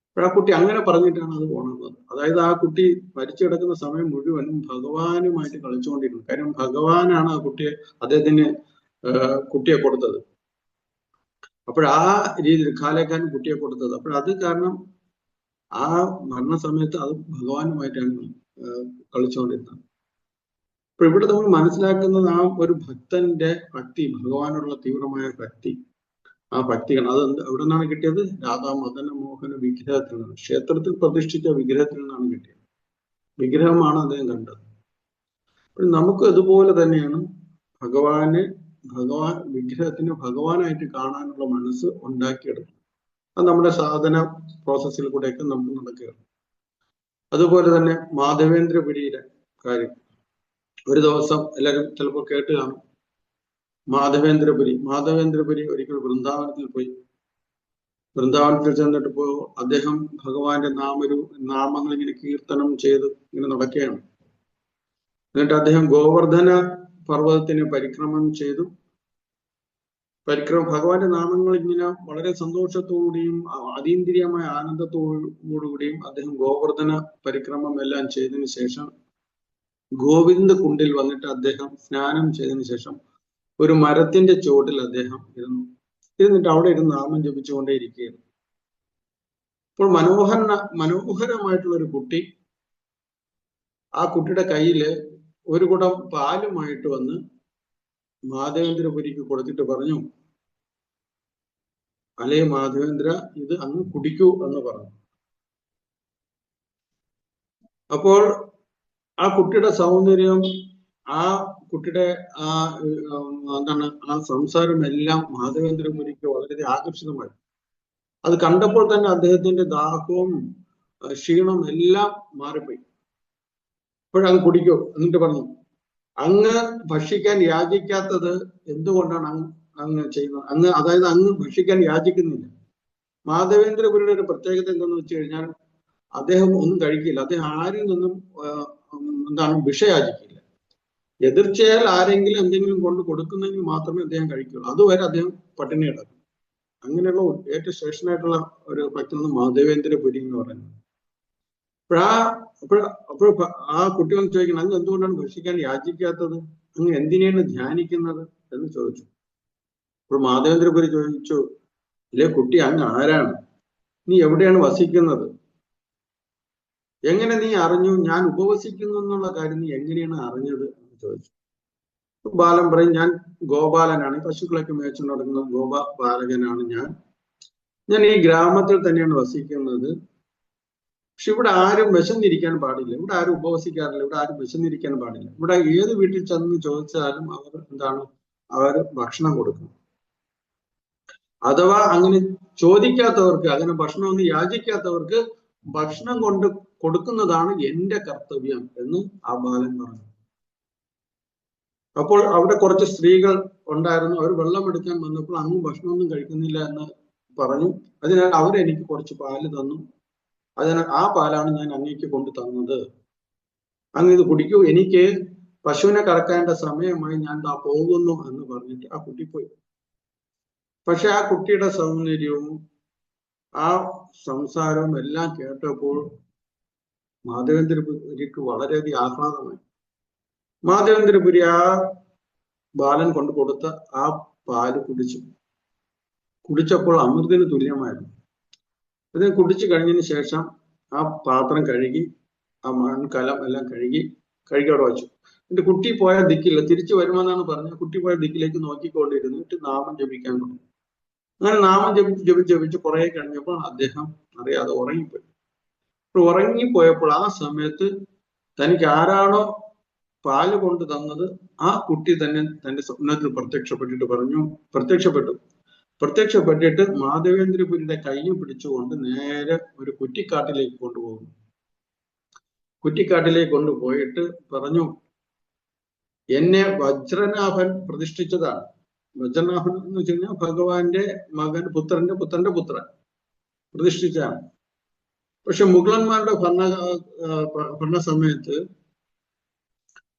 അപ്പോൾ ആ കുട്ടി അങ്ങനെ പറഞ്ഞിട്ടാണ് അത് പോണത്. അതായത് ആ കുട്ടി മരിച്ചു കിടക്കുന്ന സമയം മുഴുവനും ഭഗവാനുമായിട്ട് കളിച്ചുകൊണ്ടിരുന്നു. കാര്യം ഭഗവാനാണ് ആ അദ്ദേഹത്തിന് കുട്ടിയെ കൊടുത്തത്. ആ രീതിയിൽ കാലേക്കാൻ കുട്ടിയെ കൊടുത്തത്. അത് കാരണം ആ മരണസമയത്ത് അത് ഭഗവാനുമായിട്ടാണ് കളിച്ചുകൊണ്ടിരുന്നത്. അപ്പൊ ഇവിടെ നമ്മൾ മനസ്സിലാക്കുന്നത് ആ ഒരു ഭക്തന്റെ ഭക്തി, ഭഗവാനുള്ള തീവ്രമായ ഭക്തി, ആ ഭക്തിയാണ്. അത് എവിടെ നിന്നാണ് കിട്ടിയത്? രാധാ മദന മോഹന വിഗ്രഹത്തിൽ നിന്നാണ്, ക്ഷേത്രത്തിൽ പ്രതിഷ്ഠിച്ച വിഗ്രഹത്തിൽ നിന്നാണ് കിട്ടിയത്. വിഗ്രഹമാണ് അദ്ദേഹം കണ്ടത്. നമുക്ക് അതുപോലെ തന്നെയാണ് വിഗ്രഹത്തിന് ഭഗവാനായിട്ട് കാണാനുള്ള മനസ്സ് ഉണ്ടാക്കിയെടുക്കും. അത് നമ്മുടെ സാധന പ്രോസസ്സിൽ കൂടെയൊക്കെ നമുക്ക് നടക്കുകയാണ്. അതുപോലെ തന്നെ മാധവേന്ദ്രപുരിയിലെ കാര്യം ഒരു ദിവസം എല്ലാവരും ചിലപ്പോൾ കേട്ട് കാണും. മാധവേന്ദ്രപുരി ഒരിക്കൽ വൃന്ദാവനത്തിൽ പോയി. വൃന്ദാവനത്തിൽ ചെന്നിട്ടിപ്പോ അദ്ദേഹം ഭഗവാന്റെ നാമങ്ങൾ ഇങ്ങനെ കീർത്തനം ചെയ്ത് ഇങ്ങനെ നടക്കുകയാണ്. എന്നിട്ട് അദ്ദേഹം ഗോവർദ്ധന പർവ്വതത്തിന് പരിക്രമം ചെയ്തു. ഭഗവാന്റെ നാമങ്ങൾ ഇങ്ങനെ വളരെ സന്തോഷത്തോടുകൂടിയും അതീന്ദ്രിയമായ ആനന്ദത്തോടുകൂടിയും അദ്ദേഹം ഗോവർദ്ധന പരിക്രമം എല്ലാം ചെയ്തതിനു ശേഷം ഗോവിന്ദ കുണ്ടിൽ വന്നിട്ട് അദ്ദേഹം സ്നാനം ചെയ്തതിനു ശേഷം ഒരു മരത്തിന്റെ ചുവട്ടിൽ അദ്ദേഹം ഇരുന്നിട്ട് അവിടെ ഇരുന്ന് നാമം ജപിച്ചുകൊണ്ടേ ഇരിക്കുകയാണ്. അപ്പോൾ മനോഹരമായിട്ടുള്ള ഒരു കുട്ടി, ആ കുട്ടിയുടെ കയ്യില് ഒരു കുടം പാലുമായിട്ട് വന്ന് മാധവേന്ദ്രപുരിക്ക് കൊടുത്തിട്ട് പറഞ്ഞു, അലേ മാധവേന്ദ്ര, ഇത് അങ്ങ് കുടിക്കൂ എന്ന് പറഞ്ഞു. അപ്പോൾ ആ കുട്ടിയുടെ സൗന്ദര്യം, ആ കുട്ടിയുടെ ആ സംസാരം എല്ലാം മാധവേന്ദ്രപുരിക്ക് വളരെ ആകർഷിതമായി. അത് കണ്ടപ്പോൾ തന്നെ അദ്ദേഹത്തിന്റെ ദാഹവും ക്ഷീണവും എല്ലാം മാറിപ്പോയി. ഇപ്പോഴങ്ങ് കുടിക്കൂ എന്നിട്ട് പറഞ്ഞു, അങ്ങ് ഭക്ഷിക്കാൻ യാചിക്കാത്തത് എന്തുകൊണ്ടാണ് അങ്ങ് ചെയ്യുന്നത്? അതായത് അങ്ങ് ഭക്ഷിക്കാൻ യാചിക്കുന്നില്ല. മാധവേന്ദ്രപുരിയുടെ ഒരു പ്രത്യേകത എന്തെന്ന് വെച്ച് കഴിഞ്ഞാൽ അദ്ദേഹം ഒന്നും കഴിക്കില്ല. അദ്ദേഹം ആരിൽ നിന്നും ഭിക്ഷ യാചിക്കില്ല. എതിർച്ചയാൽ ആരെങ്കിലും എന്തെങ്കിലും കൊണ്ട് കൊടുക്കുന്നെങ്കിൽ മാത്രമേ അദ്ദേഹം കഴിക്കുള്ളൂ. അതുവരെ അദ്ദേഹം പട്ടിണി കിടക്കും. അങ്ങനെയുള്ള ഏറ്റവും ശ്രേഷ്ഠനായിട്ടുള്ള ഒരു ഭക്തനാണ് മാധവേന്ദ്രപുരി എന്ന് പറയുന്നത്. അപ്പോൾ ആ കുട്ടി വന്ന് ചോദിക്കണം, അങ്ങ് എന്തുകൊണ്ടാണ് ഭക്ഷിക്കാൻ യാചിക്കാത്തത്? അങ്ങ് എന്തിനെയാണ് ധ്യാനിക്കുന്നത് എന്ന് ചോദിച്ചു. അപ്പോൾ മാധവേന്ദ്രപുരി ചോദിച്ചു, ഇല്ലേ കുട്ടി, അങ്ങ് ആരാണ്? നീ എവിടെയാണ് വസിക്കുന്നത്? എങ്ങനെ നീ അറിഞ്ഞു ഞാൻ ഉപവസിക്കുന്നു എന്നുള്ള കാര്യം നീ എങ്ങനെയാണ് അറിഞ്ഞത് എന്ന് ചോദിച്ചു. ബാലൻ പറയും, ഞാൻ ഗോപാലനാണ്, പശുക്കളൊക്കെ മേച്ചുകൊണ്ട് നടക്കുന്ന ഗോപാലകനാണ് ഞാൻ ഈ ഗ്രാമത്തിൽ തന്നെയാണ് വസിക്കുന്നത്. പക്ഷെ ഇവിടെ ആരും വിശന്നിരിക്കാൻ പാടില്ല, ഇവിടെ ആരും ഉപവസിക്കാറില്ല, ഇവിടെ ആരും വിശന്നിരിക്കാൻ പാടില്ല. ഇവിടെ ഏത് വീട്ടിൽ ചെന്ന് ചോദിച്ചാലും അവർ ഭക്ഷണം കൊടുക്കും. അഥവാ അങ്ങനെ ചോദിക്കാത്തവർക്ക്, അങ്ങനെ ഭക്ഷണമൊന്നും യാചിക്കാത്തവർക്ക് ഭക്ഷണം കൊണ്ട് കൊടുക്കുന്നതാണ് എന്റെ കർത്തവ്യം എന്ന് ആ ബാലൻ പറഞ്ഞു. അപ്പോൾ അവിടെ കുറച്ച് സ്ത്രീകൾ ഉണ്ടായിരുന്നു. അവർ വെള്ളം എടുക്കാൻ വന്നപ്പോൾ അങ്ങ് ഭക്ഷണമൊന്നും കഴിക്കുന്നില്ല എന്ന് പറഞ്ഞു. അതിനാൽ അവരെനിക്ക് കുറച്ച് പാല് തന്നു. അതിനാൽ ആ പാലാണ് ഞാൻ അങ്ങേക്ക് കൊണ്ട് തന്നത്. അങ്ങ് ഇത് കുടിക്കൂ, എനിക്ക് പശുവിനെ കറക്കേണ്ട സമയമായി, ഞാൻ ദാ പോകുന്നു എന്ന് പറഞ്ഞിട്ട് ആ കുട്ടി പോയി. പക്ഷെ ആ കുട്ടിയുടെ സൗന്ദര്യവും ആ സംസാരവും എല്ലാം കേട്ടപ്പോൾ മാധവേന്ദ്രപുരിക്ക് വളരെയധികം ആഹ്ലാദമായി. മാധവേന്ദ്രപുരി ആ ബാലൻ കൊണ്ട് കൊടുത്ത ആ പാല് കുടിച്ചപ്പോൾ അമൃതിന് തുല്യമായിരുന്നു. ഇത് കുടിച്ചു കഴിഞ്ഞതിന് ശേഷം ആ പാത്രം കഴുകി, ആ മൺകലം എല്ലാം കഴുകി അവിടെ വെച്ചു. എന്റെ കുട്ടി പോയ ദിക്കില്ല, തിരിച്ചു വരുമെന്നാണ് പറഞ്ഞത്. കുട്ടി പോയ ദിക്കിലേക്ക് നോക്കിക്കൊണ്ടിരുന്നിട്ട് നാമം ജപിക്കാൻ തുടങ്ങി. അങ്ങനെ നാമം ജപിച്ച് കുറെ കഴിഞ്ഞപ്പോൾ അദ്ദേഹം അറിയാതെ ഉറങ്ങിപ്പോയി. ഉറങ്ങിപ്പോയപ്പോൾ ആ സമയത്ത് തനിക്ക് ആരാണോ പാല് കൊണ്ട് തന്നത് ആ കുട്ടി തന്നെ തന്റെ സ്വപ്നത്തിൽ പ്രത്യക്ഷപ്പെട്ടിട്ട് മാധവേന്ദ്രപുരിയുടെ കൈയും പിടിച്ചുകൊണ്ട് നേരെ ഒരു കുറ്റിക്കാട്ടിലേക്ക് കൊണ്ടുപോകുന്നു. കുറ്റിക്കാട്ടിലേക്ക് കൊണ്ടുപോയിട്ട് പറഞ്ഞു, എന്നെ വജ്രനാഭൻ പ്രതിഷ്ഠിച്ചതാണ്. വജ്രനാഭൻ എന്ന് വെച്ച് കഴിഞ്ഞാൽ ഭഗവാന്റെ മകൻ, പുത്രന്റെ പുത്രൻ പ്രതിഷ്ഠിച്ചതാണ്. പക്ഷെ മുഗളന്മാരുടെ ഭരണ സമയത്ത്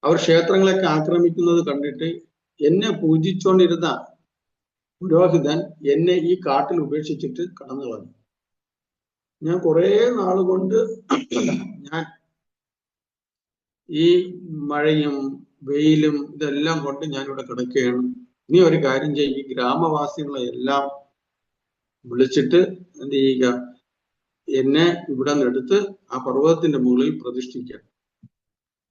അവർ ക്ഷേത്രങ്ങളൊക്കെ ആക്രമിക്കുന്നത് കണ്ടിട്ട് എന്നെ പൂജിച്ചുകൊണ്ടിരുന്ന പുരോഹിതൻ എന്നെ ഈ കാട്ടിൽ ഉപേക്ഷിച്ചിട്ട് കടന്നു കളഞ്ഞു. ഞാൻ കുറെ നാളുകൊണ്ട് ഞാൻ ഈ മഴയും വെയിലും ഇതെല്ലാം കൊണ്ട് ഞാനിവിടെ കിടക്കുകയാണ്. നീ ഒരു കാര്യം ചെയ്യും, ഈ ഗ്രാമവാസികളെ എല്ലാം വിളിച്ചിട്ട് എന്ത് ചെയ്യുക, എന്നെ ഇവിടെ നിന്ന് എടുത്ത് ആ പർവ്വതത്തിന്റെ മുകളിൽ പ്രതിഷ്ഠിക്കുക.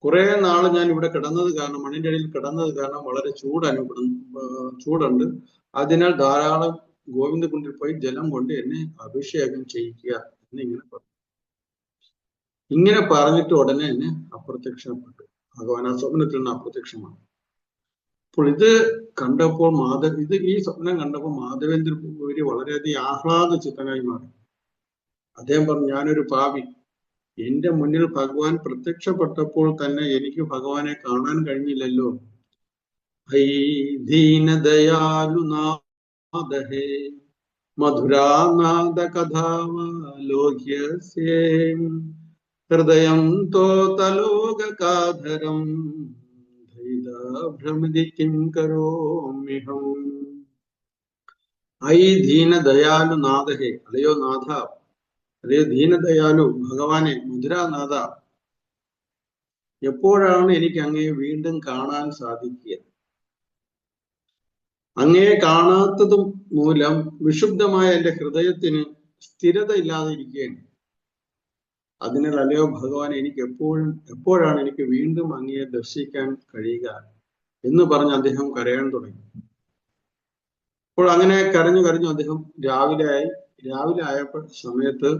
കുറെ നാള് ഞാൻ ഇവിടെ കിടന്നത് കാരണം, മണ്ണിന്റെ അടിയിൽ കിടന്നത് കാരണം വളരെ ചൂടുണ്ട്. അതിനാൽ ധാരാളം ഗോവിന്ദകുണ്ടിൽ പോയി ജലം കൊണ്ട് എന്നെ അഭിഷേകം ചെയ്യിക്കുക എന്നിങ്ങനെ പറഞ്ഞു. ഇങ്ങനെ പറഞ്ഞിട്ട് ഉടനെ എന്നെ അപ്രത്യക്ഷപ്പെട്ടു. ഭഗവാൻ ആ സ്വപ്നത്തിൽ നിന്ന് അപ്രത്യക്ഷമാണ്. അപ്പോൾ ഇത് കണ്ടപ്പോൾ ഈ സ്വപ്നം കണ്ടപ്പോൾ മാധവേന്ദ്രപുരി വളരെയധികം ആഹ്ലാദ ചിത്തനായി മാറി. അദ്ദേഹം പറഞ്ഞു, ഞാനൊരു പാപി, എന്റെ മുന്നിൽ ഭഗവാൻ പ്രത്യക്ഷപ്പെട്ടപ്പോൾ തന്നെ എനിക്ക് ഭഗവാനെ കാണാൻ കഴിഞ്ഞില്ലല്ലോ. ഹൈ ദീനദയാലുനാഥഹേ മധുരാനാഥ കഥാവലോക്യസ്യേ ഹൃദയം തോതലോകാധരം ഭ്രമിതി കിം കരോമ്യഹം. ഐ ദീനദയാലുനാഥഹേ, അല്ലയോ നാഥ, അതേ ദീനദയാലു ഭഗവാനെ, മധുരാനാഥ, എപ്പോഴാണ് എനിക്ക് അങ്ങയെ വീണ്ടും കാണാൻ സാധിക്കുക? അങ്ങയെ കാണാത്തതും മൂലം വിശുദ്ധമായ എന്റെ ഹൃദയത്തിന് സ്ഥിരത ഇല്ലാതെ ഇരിക്കുകയാണ്. അതിനാൽ അല്ലയോ ഭഗവാൻ, എനിക്ക് എപ്പോഴാണ് എനിക്ക് വീണ്ടും അങ്ങയെ ദർശിക്കാൻ കഴിയുക എന്ന് പറഞ്ഞ് അദ്ദേഹം കരയാൻ തുടങ്ങി. അപ്പോൾ അങ്ങനെ കരഞ്ഞു അദ്ദേഹം രാവിലെ ആയപ്പോൾ സമയത്ത്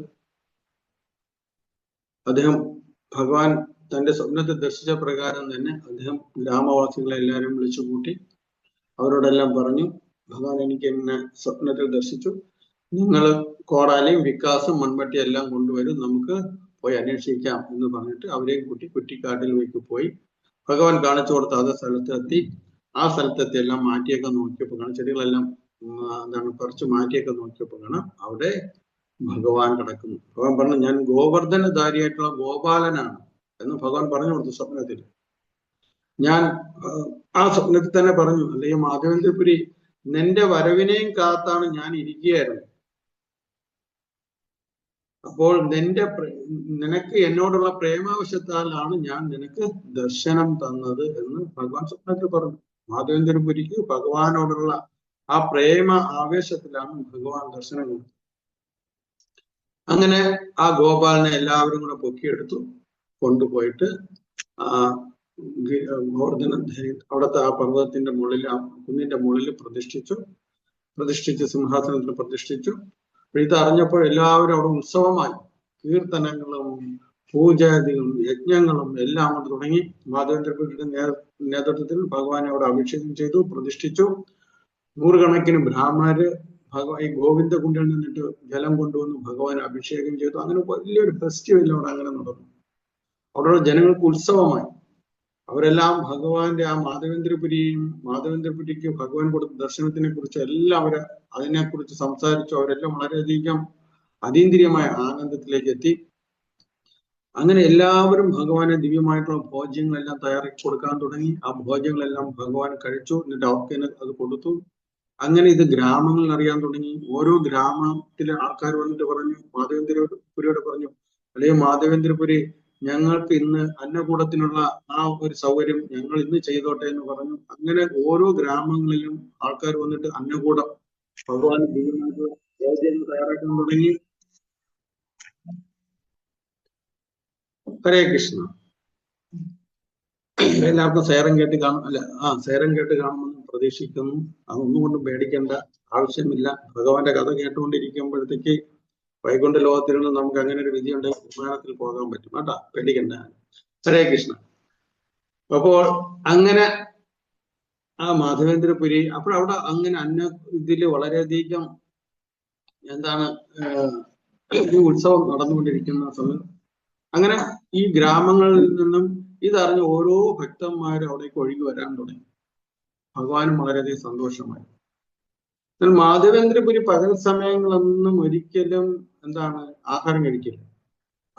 അദ്ദേഹം ഭഗവാൻ തന്റെ സ്വപ്നത്തിൽ ദർശിച്ച പ്രകാരം തന്നെ അദ്ദേഹം ഗ്രാമവാസികളെ എല്ലാവരും വിളിച്ചു കൂട്ടി അവരോടെല്ലാം പറഞ്ഞു, ഭഗവാൻ എനിക്ക് എന്നെ സ്വപ്നത്തിൽ ദർശിച്ചു, നിങ്ങൾ കോടാലിയും വിക്കാസും മൺവട്ടി എല്ലാം കൊണ്ടുവരും, നമുക്ക് പോയി അന്വേഷിക്കാം എന്ന് പറഞ്ഞിട്ട് അവരെയും കൂട്ടി കുറ്റിക്കാട്ടിലേക്ക് പോയി. ഭഗവാൻ കാണിച്ചു കൊടുത്ത അതേ സ്ഥലത്തെത്തി. ആ സ്ഥലത്തെത്തി എല്ലാം മാറ്റിയൊക്കെ നോക്കിയപ്പോൾ കാണാം, ചെടികളെല്ലാം പറിച്ച് മാറ്റിയൊക്കെ നോക്കിയപ്പോൾ കാണാം അവിടെ ഭഗവാൻ കിടക്കുന്നു. ഭഗവാൻ പറഞ്ഞു, ഞാൻ ഗോവർദ്ധനധാരിയായിട്ടുള്ള ഗോപാലനാണ് എന്ന് ഭഗവാൻ പറഞ്ഞു കൊടുത്തു സ്വപ്നത്തിൽ. ഞാൻ ആ സ്വപ്നത്തിൽ തന്നെ പറഞ്ഞു, അല്ലെങ്കിൽ മാധവേന്ദ്രപുരി, നിന്റെ വരവിനെയും കാത്താണ് ഞാൻ ഇരിക്കുകയായിരുന്നു. അപ്പോൾ നിനക്ക് എന്നോടുള്ള പ്രേമാവശ്യത്താലാണ് ഞാൻ നിനക്ക് ദർശനം തന്നത് എന്ന് ഭഗവാൻ സ്വപ്നത്തിൽ പറഞ്ഞു. മാധവേന്ദ്രപുരിക്ക് ഭഗവാനോടുള്ള ആ പ്രേമ ആവേശത്തിലാണ് ഭഗവാൻ ദർശനം കൊടുത്തത്. അങ്ങനെ ആ ഗോപാലനെ എല്ലാവരും കൂടെ പൊക്കിയെടുത്തു കൊണ്ടുപോയിട്ട് അവിടുത്തെ ആ പർവ്വതത്തിന്റെ മുകളിൽ, ആ കുന്നിന്റെ മുകളിൽ പ്രതിഷ്ഠിച്ച് സിംഹാസനത്തിൽ പ്രതിഷ്ഠിച്ചു. ഇത് അറിഞ്ഞപ്പോൾ എല്ലാവരും അവിടെ ഉത്സവമായി. കീർത്തനങ്ങളും പൂജാദികളും യജ്ഞങ്ങളും എല്ലാം കൊണ്ട് തുടങ്ങി. മാധവേന്ദ്രപുരിയുടെ നേതൃത്വത്തിൽ ഭഗവാനെ അവിടെ അഭിഷേകം ചെയ്തു, പ്രതിഷ്ഠിച്ചു. നൂറുകണക്കിന് ബ്രാഹ്മണര് ഈ ഗോവിന്ദകുണ്ടിൽ നിന്നിട്ട് ജലം കൊണ്ടുവന്ന് ഭഗവാൻ അഭിഷേകം ചെയ്തു. അങ്ങനെ വലിയൊരു ഫെസ്റ്റിവൽ അവിടെ അങ്ങനെ നടന്നു. അവിടെ ജനങ്ങൾക്ക് ഉത്സവമായി. അവരെല്ലാം ഭഗവാന്റെ ആ മാധവേന്ദ്രപുരിക്ക് ഭഗവാൻ കൊടുത്ത ദർശനത്തിനെ കുറിച്ച് എല്ലാം അതിനെക്കുറിച്ച് സംസാരിച്ചു. അവരെല്ലാം വളരെയധികം അതീന്ദ്രിയമായ ആനന്ദത്തിലേക്ക് എത്തി. അങ്ങനെ എല്ലാവരും ഭഗവാനെ ദിവ്യമായിട്ടുള്ള ഭോജ്യങ്ങളെല്ലാം തയ്യാറാക്കി കൊടുക്കാൻ തുടങ്ങി. ആ ഭോജ്യങ്ങളെല്ലാം ഭഗവാൻ കഴിച്ചു. എന്നിട്ട് അവർക്ക് അത് കൊടുത്തു. അങ്ങനെ ഇത് ഗ്രാമങ്ങളിൽ അറിയാൻ തുടങ്ങി. ഓരോ ഗ്രാമത്തിലെ ആൾക്കാർ വന്നിട്ട് പറഞ്ഞു, മാധവേന്ദ്രപുരിയോട് പറഞ്ഞു, അല്ലേ മാധവേന്ദ്രപുരി, ഞങ്ങൾക്ക് ഇന്ന് അന്നകൂടത്തിനുള്ള ആ ഒരു സൗകര്യം ഞങ്ങൾ ഇന്ന് ചെയ്തോട്ടെ എന്ന് പറഞ്ഞു. അങ്ങനെ ഓരോ ഗ്രാമങ്ങളിലും ആൾക്കാർ വന്നിട്ട് അന്നകൂടം ഭഗവാൻ തയ്യാറാക്കാൻ തുടങ്ങി. ഹരേ കൃഷ്ണ. എല്ലാവർക്കും സേരം കേട്ട് സേരം കേട്ട് കാണുമെന്ന് പ്രതീക്ഷിക്കുന്നു. അതൊന്നും കൊണ്ടും പേടിക്കേണ്ട ആവശ്യമില്ല. ഭഗവാന്റെ കഥ കേട്ടുകൊണ്ടിരിക്കുമ്പോഴത്തേക്ക് വൈകുണ്ഠ ലോകത്തിരുന്ന് നമുക്ക് അങ്ങനെ ഒരു വിധി ഉണ്ടെങ്കിൽ വിമാനത്തിൽ പോകാൻ പറ്റും കേട്ടാ, പേടിക്കണ്ട. ഹരേ കൃഷ്ണ. അപ്പോൾ അങ്ങനെ ആ മാധവേന്ദ്രപുരി, അവിടെ അങ്ങനെ ഇതില് വളരെയധികം ഉത്സവം നടന്നുകൊണ്ടിരിക്കുന്ന സമയം അങ്ങനെ ഈ ഗ്രാമങ്ങളിൽ നിന്നും ഇതറിഞ്ഞ് ഓരോ ഭക്തന്മാരും അവിടേക്ക് ഒഴുകി വരാൻ തുടങ്ങി. ഭഗവാനും വളരെയധികം സന്തോഷമായി. എന്നാൽ മാധവേന്ദ്രപുരി പകൽ സമയങ്ങളൊന്നും ഒരിക്കലും ആഹാരം കഴിക്കില്ല.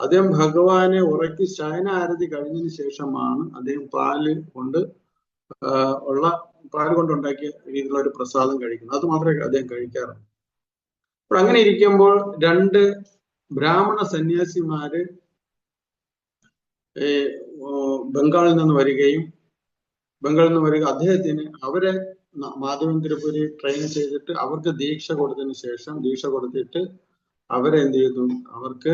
അദ്ദേഹം ഭഗവാനെ ഉറക്കി ശയനാരതി കഴിഞ്ഞതിന് ശേഷമാണ് അദ്ദേഹം പാല് കൊണ്ടുണ്ടാക്കിയ രീതിയിലുള്ള ഒരു പ്രസാദം കഴിക്കുന്നത്. അത് മാത്രമേ അദ്ദേഹം കഴിക്കാറുള്ളൂ. അപ്പോൾ അങ്ങനെ ഇരിക്കുമ്പോൾ 2 ബ്രാഹ്മണ സന്യാസിമാര് ബംഗാളിൽ നിന്ന് വരിക അദ്ദേഹത്തിന് അവരെ മാധവേന്ദ്രപുരി ട്രെയിൻ ചെയ്തിട്ട് അവർക്ക് ദീക്ഷ കൊടുത്തിട്ട് അവരെ എന്ത് ചെയ്തു, അവർക്ക്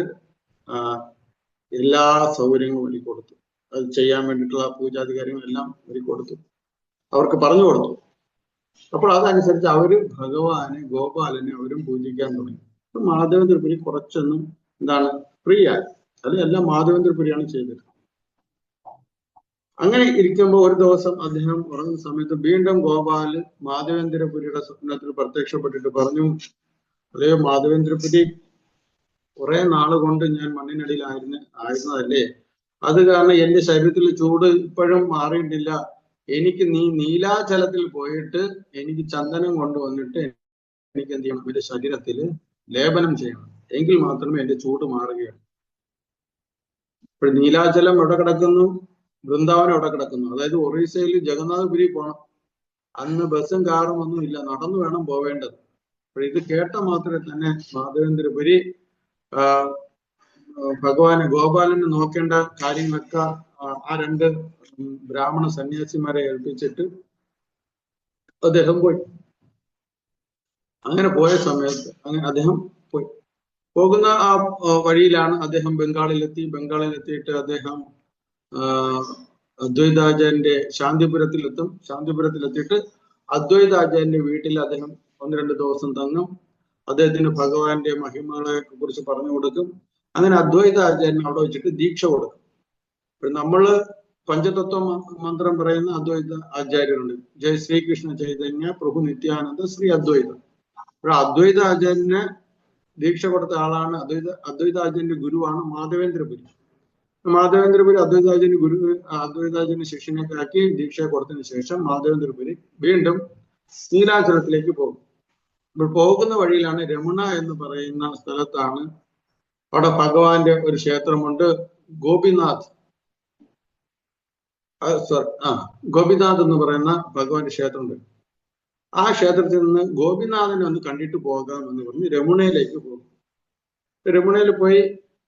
എല്ലാ സൗകര്യങ്ങളും ഒരുക്കി കൊടുത്തു. അത് ചെയ്യാൻ വേണ്ടിയിട്ടുള്ള പൂജാധികാരികളെല്ലാം ഒരുക്കി കൊടുത്തു, അവർക്ക് പറഞ്ഞു കൊടുത്തു. അപ്പോൾ അതനുസരിച്ച് അവര് ഗോപാലനെ അവരും പൂജിക്കാൻ തുടങ്ങി. മാധവേന്ദ്രപുരി കുറച്ചൊന്നും ഫ്രീ ആയി. അതെല്ലാം മാധവേന്ദ്രപുരിയാണ് ചെയ്തത്. അങ്ങനെ ഇരിക്കുമ്പോൾ ഒരു ദിവസം അദ്ദേഹം ഉറങ്ങുന്ന സമയത്ത് വീണ്ടും ഗോപാല് മാധവേന്ദ്രപുരിയുടെ സ്വപ്നത്തിൽ പ്രത്യക്ഷപ്പെട്ടിട്ട് പറഞ്ഞു, അതേ മാധവേന്ദ്രപുരി, കുറെ നാള് കൊണ്ട് ഞാൻ മണ്ണിനടിയിലായിരുന്നതല്ലേ, അത് കാരണം എന്റെ ശരീരത്തിൽ ചൂട് ഇപ്പോഴും മാറിയിട്ടില്ല. എനിക്ക് നീ നീലാചലത്തിൽ പോയിട്ട് എനിക്ക് ചന്ദനം കൊണ്ടുവന്നിട്ട് എനിക്ക് എന്ത് ചെയ്യണം, എന്റെ ശരീരത്തിൽ ലേപനം ചെയ്യണം, എങ്കിൽ മാത്രമേ എന്റെ ചൂട് മാറുകയുള്ളൂ. ഇപ്പോൾ നീലാചലം എവിടെ കിടക്കുന്നു? വൃന്ദാവനം എവിടെ കിടക്കുന്നു? അതായത് ഒറീസയിൽ ജഗന്നാഥപുരി പോകണം. അന്ന് ബസ്സും കാറും ഒന്നും ഇല്ല, നടന്നു വേണം പോവേണ്ടത്. അപ്പോൾ ഇത് കേട്ട മാത്രമേ തന്നെ മാധവേന്ദ്രപുരി ഗോപാലനെ നോക്കേണ്ട കാര്യങ്ങളൊക്കെ ആ 2 ബ്രാഹ്മണ സന്യാസിമാരെ ഏൽപ്പിച്ചിട്ട് അദ്ദേഹം പോയി. അങ്ങനെ പോയ സമയത്ത് അദ്ദേഹം പോകുന്ന ആ വഴിയിലാണ് അദ്ദേഹം ബംഗാളിലെത്തിയിട്ട് അദ്ദേഹം അദ്വൈതാചാര്യന്റെ ശാന്തിപുരത്തിലെത്തിയിട്ട് അദ്വൈതാചാര്യന്റെ വീട്ടിൽ അദ്ദേഹം 1-2 ദിവസം തങ്ങും. അദ്ദേഹത്തിന് ഭഗവാന്റെ മഹിമകളെ കുറിച്ച് പറഞ്ഞു കൊടുക്കും. അങ്ങനെ അദ്വൈതാചാര്യൻ അവിടെ വെച്ചിട്ട് ദീക്ഷ കൊടുക്കും. നമ്മള് പഞ്ചതത്വ മന്ത്രം പറയുന്ന അദ്വൈത ആചാര്യരുണ്ട്. ജയ ശ്രീകൃഷ്ണ ചൈതന്യ പ്രഭു നിത്യാനന്ദ ശ്രീ അദ്വൈതം. അദ്വൈതാചാര്യന് ദീക്ഷ കൊടുത്ത ആളാണ് അദ്വൈതാചാര്യന്റെ ഗുരുവാണ് മാധവേന്ദ്രപുരി. അദ്വൈതാചാര്യ ശിഷ്യനൊക്കെ ആക്കി ദീക്ഷ കൊടുത്തതിന് ശേഷം മാധവേന്ദ്രപുരി വീണ്ടും നീലാചലത്തിലേക്ക് പോകും. ഇപ്പോൾ പോകുന്ന വഴിയിലാണ് രമണ എന്ന് പറയുന്ന സ്ഥലത്താണ് അവിടെ ഭഗവാന്റെ ഒരു ക്ഷേത്രമുണ്ട്. ഗോപിനാഥ് എന്ന് പറയുന്ന ഭഗവാന്റെ ക്ഷേത്രമുണ്ട്. ആ ക്ഷേത്രത്തിൽ നിന്ന് ഗോപിനാഥനെ ഒന്ന് കണ്ടിട്ട് പോകാം എന്ന് പറഞ്ഞ് രമണയിലേക്ക് പോകും. രമണയിൽ പോയി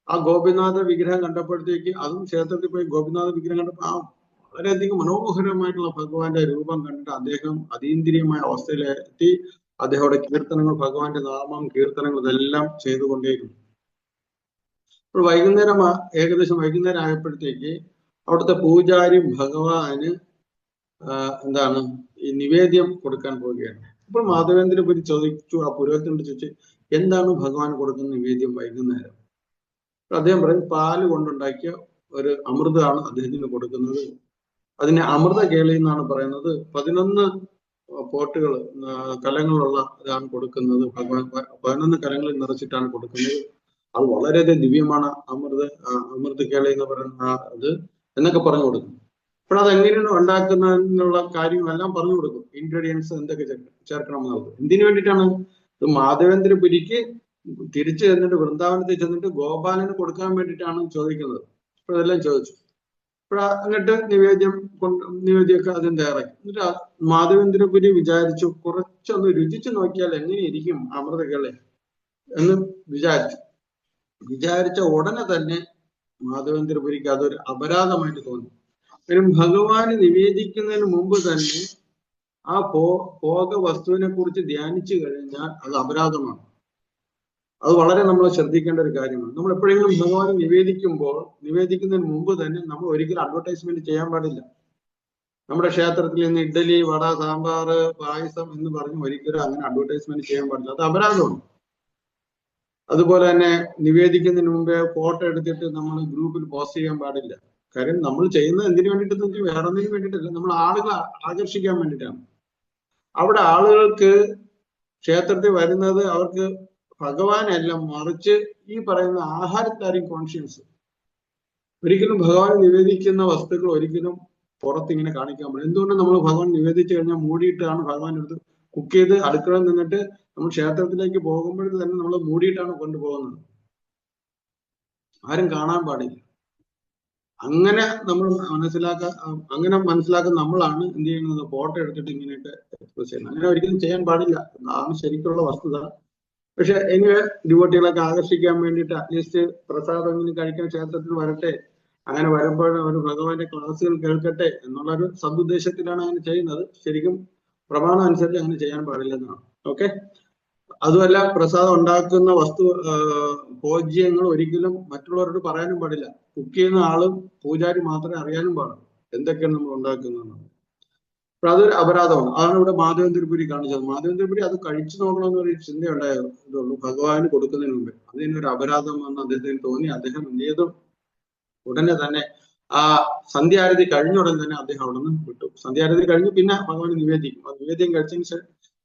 ആ ഗോപിനാഥ വിഗ്രഹം കണ്ടപ്പോഴത്തേക്ക്, അതും ക്ഷേത്രത്തിൽ പോയി ഗോപിനാഥ വിഗ്രഹം കണ്ടപ്പോൾ വളരെയധികം മനോഹരമായിട്ടുള്ള ഭഗവാന്റെ രൂപം കണ്ടിട്ട് അദ്ദേഹം അതീന്ദ്രിയമായ അവസ്ഥയിലെത്തി. അദ്ദേഹം കീർത്തനങ്ങൾ, ഭഗവാന്റെ നാമം കീർത്തനങ്ങൾ ഇതെല്ലാം ചെയ്തുകൊണ്ടേയിരുന്നു. അപ്പോൾ ഏകദേശം വൈകുന്നേരം ആയപ്പോഴത്തേക്ക് അവിടുത്തെ പൂജാരി ഭഗവാന് ഈ നിവേദ്യം കൊടുക്കാൻ പോവുകയാണ്. അപ്പോൾ മാധവേന്ദ്രപുരി ചോദിച്ചു, ആ പുരോഹിതനോട് ചോദിച്ചു, എന്താണ് ഭഗവാൻ കൊടുക്കുന്ന നിവേദ്യം വൈകുന്നേരം? അദ്ദേഹം പറയും, പാല് കൊണ്ടുണ്ടാക്കിയ ഒരു അമൃതമാണ് അദ്ദേഹത്തിന് കൊടുക്കുന്നത്. അതിനെ അമൃത കേളി എന്നാണ് പറയുന്നത്. 11 പോട്ടുകൾ, കലങ്ങളുള്ള ഇതാണ് കൊടുക്കുന്നത്. ഭഗവാൻ 11 കലങ്ങളിൽ നിറച്ചിട്ടാണ് കൊടുക്കുന്നത്. അത് വളരെയധികം ദിവ്യമാണ്. അമൃത് കേളി എന്ന് പറയുന്ന അത് എന്നൊക്കെ പറഞ്ഞു കൊടുക്കും. അപ്പോൾ അത് എങ്ങനെയാണ് ഉണ്ടാക്കുന്നതിനുള്ള കാര്യങ്ങളെല്ലാം പറഞ്ഞു കൊടുക്കും. ഇൻഗ്രീഡിയൻസ് എന്തൊക്കെ ചേർക്കണം എന്നുള്ളത്. എന്തിനു വേണ്ടിയിട്ടാണ്? ഇത് മാധവേന്ദ്രപുരിക്ക് തിരിച്ചു ചെന്നിട്ട് വൃന്ദാവനത്തിൽ ചെന്നിട്ട് ഗോപാലന് കൊടുക്കാൻ വേണ്ടിയിട്ടാണ് ചോദിക്കുന്നത്. അപ്പോൾ ഇതെല്ലാം ചോദിച്ചു. എന്നിട്ട് നിവേദ്യമൊക്കെ അതിന് തയ്യാറാക്കി. എന്നിട്ട് മാധവേന്ദ്രപുരി വിചാരിച്ചു, കുറച്ചൊന്ന് രുചിച്ചു നോക്കിയാൽ എങ്ങനെയിരിക്കും അമൃതകളെ എന്ന് വിചാരിച്ച ഉടനെ തന്നെ മാധവേന്ദ്രപുരിക്ക് അതൊരു അപരാധമായിട്ട് തോന്നി. കാര്യം ഭഗവാന് നിവേദിക്കുന്നതിന് മുമ്പ് തന്നെ ആ ഭോഗ വസ്തുവിനെ കുറിച്ച് ധ്യാനിച്ചു കഴിഞ്ഞാൽ അത് അപരാധമാണ്. അത് വളരെ നമ്മൾ ശ്രദ്ധിക്കേണ്ട ഒരു കാര്യമാണ്. നമ്മൾ എപ്പോഴെങ്കിലും ഭഗവാന് നിവേദിക്കുന്നതിന് മുമ്പ് തന്നെ നമ്മൾ ഒരിക്കലും അഡ്വർടൈസ്മെന്റ് ചെയ്യാൻ പാടില്ല. നമ്മുടെ ക്ഷേത്രത്തിൽ നിന്ന് ഇഡ്ഡലി, വട, സാമ്പാർ, പായസം എന്ന് പറഞ്ഞ് ഒരിക്കലും അങ്ങനെ അഡ്വർടൈസ്മെന്റ് ചെയ്യാൻ പാടില്ല. അത് അപരാധമാണ്. അതുപോലെ തന്നെ നിവേദിക്കുന്നതിന് മുമ്പേ ഫോട്ടോ എടുത്തിട്ട് നമ്മൾ ഗ്രൂപ്പിൽ പോസ്റ്റ് ചെയ്യാൻ പാടില്ല. കാര്യം നമ്മൾ ചെയ്യുന്നത് എന്തിനു വേണ്ടിയിട്ടെന്ന് വെച്ചാൽ വേറെ ഒന്നിനും വേണ്ടിയിട്ടല്ല, നമ്മൾ ആളുകളെ ആകർഷിക്കാൻ വേണ്ടിയിട്ടാണ്. അവിടെ ആളുകൾക്ക് ക്ഷേത്രത്തിൽ വരുന്നത് അവർക്ക് ഭഗവാനല്ല, മറിച്ച് ഈ പറയുന്ന ആഹാരത്തായിരിക്കും കോൺഷ്യൻസ്. ഒരിക്കലും ഭഗവാൻ നിവേദിക്കുന്ന വസ്തുക്കൾ ഒരിക്കലും പുറത്തിങ്ങനെ കാണിക്കാൻ പാടില്ല. എന്തുകൊണ്ട് നമ്മൾ ഭഗവാൻ നിവേദിച്ചു കഴിഞ്ഞാൽ മൂടിയിട്ടാണ് ഭഗവാൻ എടുത്ത് കുക്ക് ചെയ്ത് അടുക്കളയിൽ നിന്നിട്ട് നമ്മൾ ക്ഷേത്രത്തിലേക്ക് പോകുമ്പോഴേ തന്നെ നമ്മൾ മൂടിയിട്ടാണ് കൊണ്ടുപോകുന്നത്. ആരും കാണാൻ പാടില്ല. അങ്ങനെ നമ്മൾ മനസ്സിലാക്കുന്ന നമ്മളാണ് എന്ത് ചെയ്യുന്നത്? ഫോട്ടോ എടുത്തിട്ട് ഇങ്ങനെയൊക്കെ എക്സ്പ്രസ് ചെയ്യുന്നത്. അങ്ങനെ ഒരിക്കലും ചെയ്യാൻ പാടില്ല. അതാണ് ശരിക്കുള്ള വസ്തുത. പക്ഷെ എങ്ങനെ ഡിവോട്ടികളൊക്കെ ആകർഷിക്കാൻ വേണ്ടിയിട്ട് അറ്റ്ലീസ്റ്റ് പ്രസാദം എങ്ങനെ കഴിക്കാൻ ക്ഷേത്രത്തിൽ വരട്ടെ, അങ്ങനെ വരുമ്പോൾ അവർ ഭഗവാന്റെ ക്ലാസ്സുകൾ കേൾക്കട്ടെ എന്നുള്ളൊരു സദുദ്ദേശത്തിലാണ് അങ്ങനെ ചെയ്യുന്നത്. ശരിക്കും പ്രമാണം അനുസരിച്ച് അങ്ങനെ ചെയ്യാൻ പാടില്ലെന്നാണ്. ഓക്കെ. അതുമല്ല, പ്രസാദം ഉണ്ടാക്കുന്ന ഭോജ്യങ്ങൾ ഒരിക്കലും മറ്റുള്ളവരോട് പറയാനും പാടില്ല. കുക്ക് ചെയ്യുന്ന ആളും പൂജാരി മാത്രമേ അറിയാനും പാടുള്ളൂ എന്തൊക്കെയാണ് നമ്മൾ ഉണ്ടാക്കുന്നതെന്ന്. അപ്പൊ അതൊരു അപരാധമാണ്. അതാണ് ഇവിടെ മാധവേന്ദ്രപുരി കാണിച്ചത്. മാധവേന്ദ്രപുരി അത് കഴിച്ചു നോക്കണമെന്നൊരു ചിന്ത ഉണ്ടായതുള്ളൂ ഭഗവാന് കൊടുക്കുന്നതിന് മുമ്പേ. അതിനൊരു അപരാധം എന്ന് അദ്ദേഹത്തിന് തോന്നി. അദ്ദേഹം എന്ത് ചെയ്തു? ഉടനെ തന്നെ ആ സന്ധ്യാരതി കഴിഞ്ഞ ഉടൻ തന്നെ അദ്ദേഹം അവിടെ നിന്ന് വിട്ടു. സന്ധ്യാരതി കഴിഞ്ഞു പിന്നെ ഭഗവാന് നിവേദിക്കും. ആ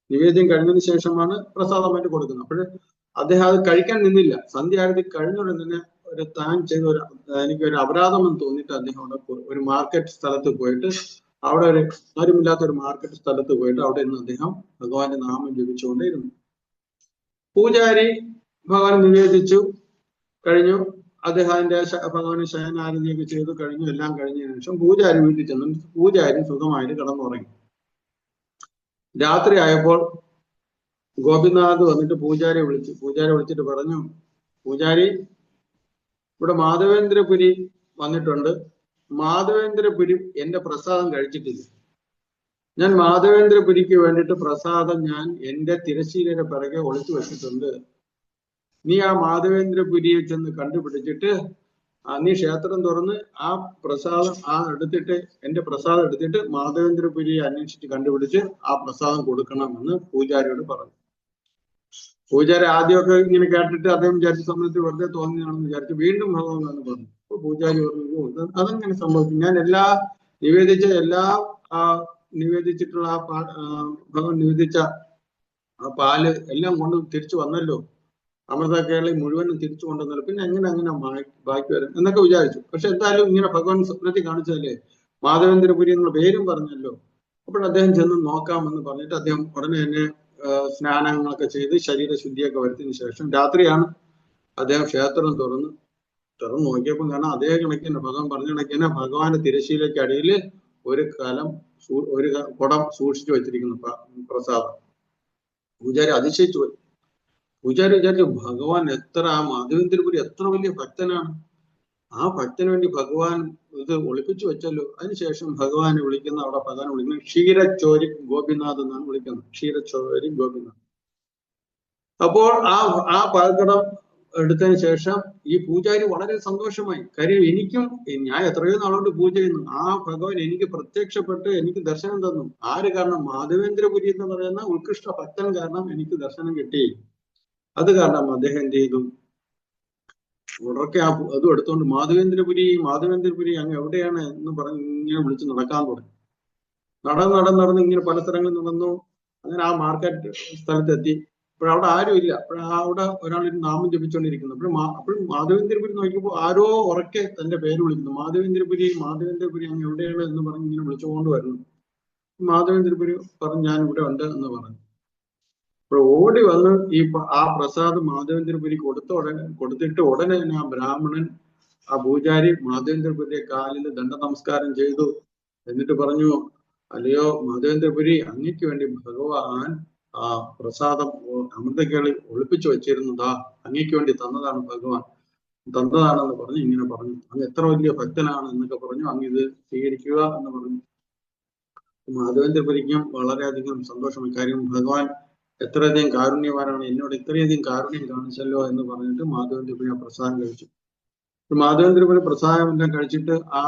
നിവേദ്യം കഴിഞ്ഞതിന് ശേഷമാണ് പ്രസാദമായിട്ട് കൊടുക്കുന്നത്. അപ്പോൾ അദ്ദേഹം അത് കഴിക്കാൻ നിന്നില്ല. സന്ധ്യാരതി കഴിഞ്ഞുടൻ തന്നെ താൻ ചെയ്ത എനിക്കൊരു അപരാധം എന്ന് തോന്നിയിട്ട് അദ്ദേഹം അവിടെ ഒരു മാർക്കറ്റ് സ്ഥലത്ത് പോയിട്ട്, അവിടെ ഒരു ആരുമില്ലാത്ത ഒരു മാർക്കറ്റ് സ്ഥലത്ത് പോയിട്ട് അവിടെ നിന്ന് അദ്ദേഹം ഭഗവാന്റെ നാമം ജപിച്ചുകൊണ്ടേയിരുന്നു. പൂജാരി ഭഗവാൻ നിവേദിച്ചു കഴിഞ്ഞു. അദ്ദേഹത്തിന്റെ ഭഗവാന് ശയനാരതിയൊക്കെ ചെയ്തു കഴിഞ്ഞു. എല്ലാം കഴിഞ്ഞതിന് ശേഷം പൂജാരി വീട്ടിൽ ചെന്നു. പൂജാരി സുഖമായിട്ട് കിടന്നുറങ്ങി. രാത്രി ആയപ്പോൾ ഗോപിനാഥ് വന്നിട്ട് പൂജാരിയെ വിളിച്ചിട്ട് പറഞ്ഞു, പൂജാരി, ഇവിടെ മാധവേന്ദ്രപുരി വന്നിട്ടുണ്ട്. മാധവേന്ദ്രപുരി എന്റെ പ്രസാദം കഴിച്ചിട്ടില്ല. ഞാൻ മാധവേന്ദ്രപുരിക്ക് വേണ്ടിയിട്ട് പ്രസാദം ഞാൻ എന്റെ തിരശ്ശീലയുടെ പിറകെ ഒളിച്ചു വെച്ചിട്ടുണ്ട്. നീ ആ മാധവേന്ദ്രപുരിയെ ചെന്ന് കണ്ടുപിടിച്ചിട്ട് നീ ക്ഷേത്രം തുറന്ന് ആ പ്രസാദം എന്റെ പ്രസാദം എടുത്തിട്ട് മാധവേന്ദ്രപുരിയെ അന്വേഷിച്ച് കണ്ടുപിടിച്ച് ആ പ്രസാദം കൊടുക്കണമെന്ന് പൂജാരിയോട് പറഞ്ഞു. പൂജാരി ആദ്യമൊക്കെ ഇങ്ങനെ കേട്ടിട്ട് അദ്ദേഹം വിചാരിച്ച സമയത്ത് വെറുതെ തോന്നിയാണെന്ന് വിചാരിച്ചു വീണ്ടും ഭഗവാൻ എന്ന് പറഞ്ഞു. അപ്പൊ പൂജാരി പറഞ്ഞു, അതെങ്ങനെ സംഭവിക്കും? ഞാൻ നിവേദിച്ചിട്ടുള്ള ഭഗവാൻ നിവേദിച്ച ആ പാല് എല്ലാം കൊണ്ട് തിരിച്ചു വന്നല്ലോ, അമൃത കേരളി മുഴുവനും തിരിച്ചു കൊണ്ടുവന്നല്ലോ, പിന്നെ അങ്ങനെ ബാക്കി വരും എന്നൊക്കെ വിചാരിച്ചു. പക്ഷെ എന്തായാലും ഇങ്ങനെ ഭഗവാൻ സ്വപ്നത്തിൽ കാണിച്ചതല്ലേ, മാധവേന്ദ്രപുരി എന്നുള്ള പേരും പറഞ്ഞല്ലോ. അപ്പോൾ അദ്ദേഹം ചെന്ന് നോക്കാമെന്ന് പറഞ്ഞിട്ട് അദ്ദേഹം ഉടനെ തന്നെ സ്നാനങ്ങളൊക്കെ ചെയ്ത് ശരീരശുദ്ധിയൊക്കെ വരുത്തിയതിനു ശേഷം രാത്രിയാണ് അദ്ദേഹം ക്ഷേത്രം തുറന്നു നോക്കിയപ്പോൾ കാരണം അതേ കണക്കിന് ഭഗവാൻ പറഞ്ഞ കണക്കിന് ഭഗവാന്റെ തിരശ്ശീലയ്ക്ക് അടിയിൽ ഒരു കുടം സൂക്ഷിച്ചു വെച്ചിരിക്കുന്നു പ്രസാദം. പൂജാരി അതിശയിച്ചു പോയി. പൂജാരി വിചാരിച്ചു, ഭഗവാൻ മാധവേന്ദ്രപുരി എത്ര വലിയ ഭക്തനാണ്. ആ ഭക്തന് വേണ്ടി ഭഗവാൻ ഇത് ഒളിപ്പിച്ചു വെച്ചല്ലോ. അതിനുശേഷം ഭഗവാനെ വിളിക്കുന്നത് ക്ഷീരച്ചോരി ഗോപിനാഥ് എന്നാണ് വിളിക്കുന്നത്. ക്ഷീരച്ചോരി ഗോപിനാഥ്. അപ്പോൾ ആ പാൽക്കടം എടുത്തതിന് ശേഷം ഈ പൂജാരി വളരെ സന്തോഷമായി. കാര്യം ഞാൻ എത്രയോ നാളുകൊണ്ട് പൂജ ചെയ്യുന്നു, ആ ഭഗവാൻ എനിക്ക് പ്രത്യക്ഷപ്പെട്ട് എനിക്ക് ദർശനം തന്നു. ആര് കാരണം? മാധവേന്ദ്രപുരി എന്ന് പറയുന്ന ഉത്കൃഷ്ട ഭക്തൻ കാരണം എനിക്ക് ദർശനം കിട്ടി. അത് കാരണം അദ്ദേഹം എന്ത് ചെയ്തു? ഉടക്കെ അതും എടുത്തോണ്ട് മാധവേന്ദ്രപുരി അങ്ങ് എവിടെയാണ് എന്ന് പറഞ്ഞ് ഇങ്ങനെ വിളിച്ച് നടക്കാൻ തുടങ്ങി. നടന്ന് ഇങ്ങനെ പല സ്ഥലങ്ങളിൽ നടന്നു. അങ്ങനെ ആ മാർക്കറ്റ് സ്ഥലത്തെത്തി. അവിടെ ആരും ഇല്ല. അവിടെ ഒരാൾ നാമം ജപിച്ചുകൊണ്ടിരിക്കുന്നു. അപ്പോഴും മാധവേന്ദ്രപുരി നോക്കിയപ്പോൾ ആരോ ഉറക്കെ തന്റെ പേര് വിളിക്കുന്നു. മാധവേന്ദ്രപുരി അങ്ങ് എവിടെയാണ് എന്ന് പറഞ്ഞ് ഇങ്ങനെ വിളിച്ചുകൊണ്ട് വരുന്നു. മാധവേന്ദ്രപുരി പറഞ്ഞു, ഞാൻ ഇവിടെ ഉണ്ട് എന്ന് പറഞ്ഞു. അപ്പോൾ ഓടി വന്ന് ആ പ്രസാദം മാധവേന്ദ്രപുരി കൊടുത്തിട്ട് ഉടനെ തന്നെ ആ ബ്രാഹ്മണൻ, ആ പൂജാരി മാധവേന്ദ്രപുരിയെ കാലിൽ ദണ്ഡ നമസ്കാരം ചെയ്തു. എന്നിട്ട് പറഞ്ഞു, അല്ലയോ മാധവേന്ദ്രപുരി, അങ്ങയ്ക്ക് വേണ്ടി ഭഗവാൻ ആ പ്രസാദം അമൃതക്കേളി ഒളിപ്പിച്ചു വെച്ചിരുന്നതാ, അങ്ങയ്ക്ക് വേണ്ടി തന്നതാണെന്ന് പറഞ്ഞ് ഇങ്ങനെ പറഞ്ഞു. അങ്ങ് എത്ര വലിയ ഭക്തനാണ് എന്നൊക്കെ പറഞ്ഞു. അങ്ങ് ഇത് സ്വീകരിക്കുക എന്ന് പറഞ്ഞു. മാധവേന്ദ്രപുരിക്കും വളരെയധികം സന്തോഷമായി. കാര്യം ഭഗവാൻ എത്രയധികം കാരുണ്യവാനാണ്, എന്നോട് ഇത്രയധികം കാരുണ്യം കാണിച്ചല്ലോ എന്ന് പറഞ്ഞിട്ട് മാധവേന്ദ്രപുരി ആ പ്രസാദം കഴിച്ചു. മാധവേന്ദ്രപുരി പ്രസാദം എല്ലാം കഴിച്ചിട്ട് ആ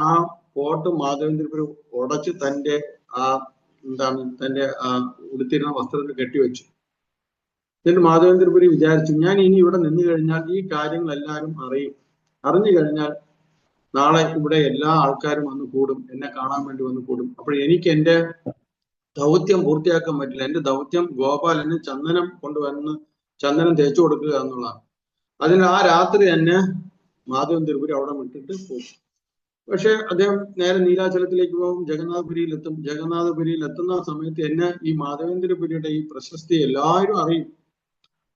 പോട്ട് മാധവേന്ദ്രപുരി ഉടച്ച് തന്റെ തന്റെ ഉടുത്തിരുന്ന വസ്ത്രത്തിൽ കെട്ടിവെച്ചു. എന്നിട്ട് മാധവേന്ദ്രപുരി വിചാരിച്ചു, ഞാൻ ഇനി ഇവിടെ നിന്ന് കഴിഞ്ഞാൽ ഈ കാര്യങ്ങൾ എല്ലാവരും അറിഞ്ഞു കഴിഞ്ഞാൽ നാളെ ഇവിടെ എല്ലാ ആൾക്കാരും വന്ന് കൂടും, എന്നെ കാണാൻ വേണ്ടി വന്ന് കൂടും. അപ്പോൾ എനിക്ക് എന്റെ ദൗത്യം പൂർത്തിയാക്കാൻ പറ്റില്ല. എന്റെ ദൗത്യം ഗോപാലന് ചന്ദനം കൊണ്ടുവന്ന് ചന്ദനം തേച്ചു കൊടുക്കുക എന്നുള്ളതാണ്. അതിന് ആ രാത്രി തന്നെ മാധവേന്ദ്രപുരി അവിടെ വിട്ടിട്ട് പോകും. പക്ഷെ അദ്ദേഹം നേരെ നീലാചലത്തിലേക്ക് പോകും, ജഗന്നാഥപുരിയിലെത്തും. ജഗന്നാഥപുരിയിൽ സമയത്ത് എന്നെ ഈ മാധവേന്ദ്രപുരിയുടെ ഈ പ്രശസ്തി എല്ലാവരും അറിയും.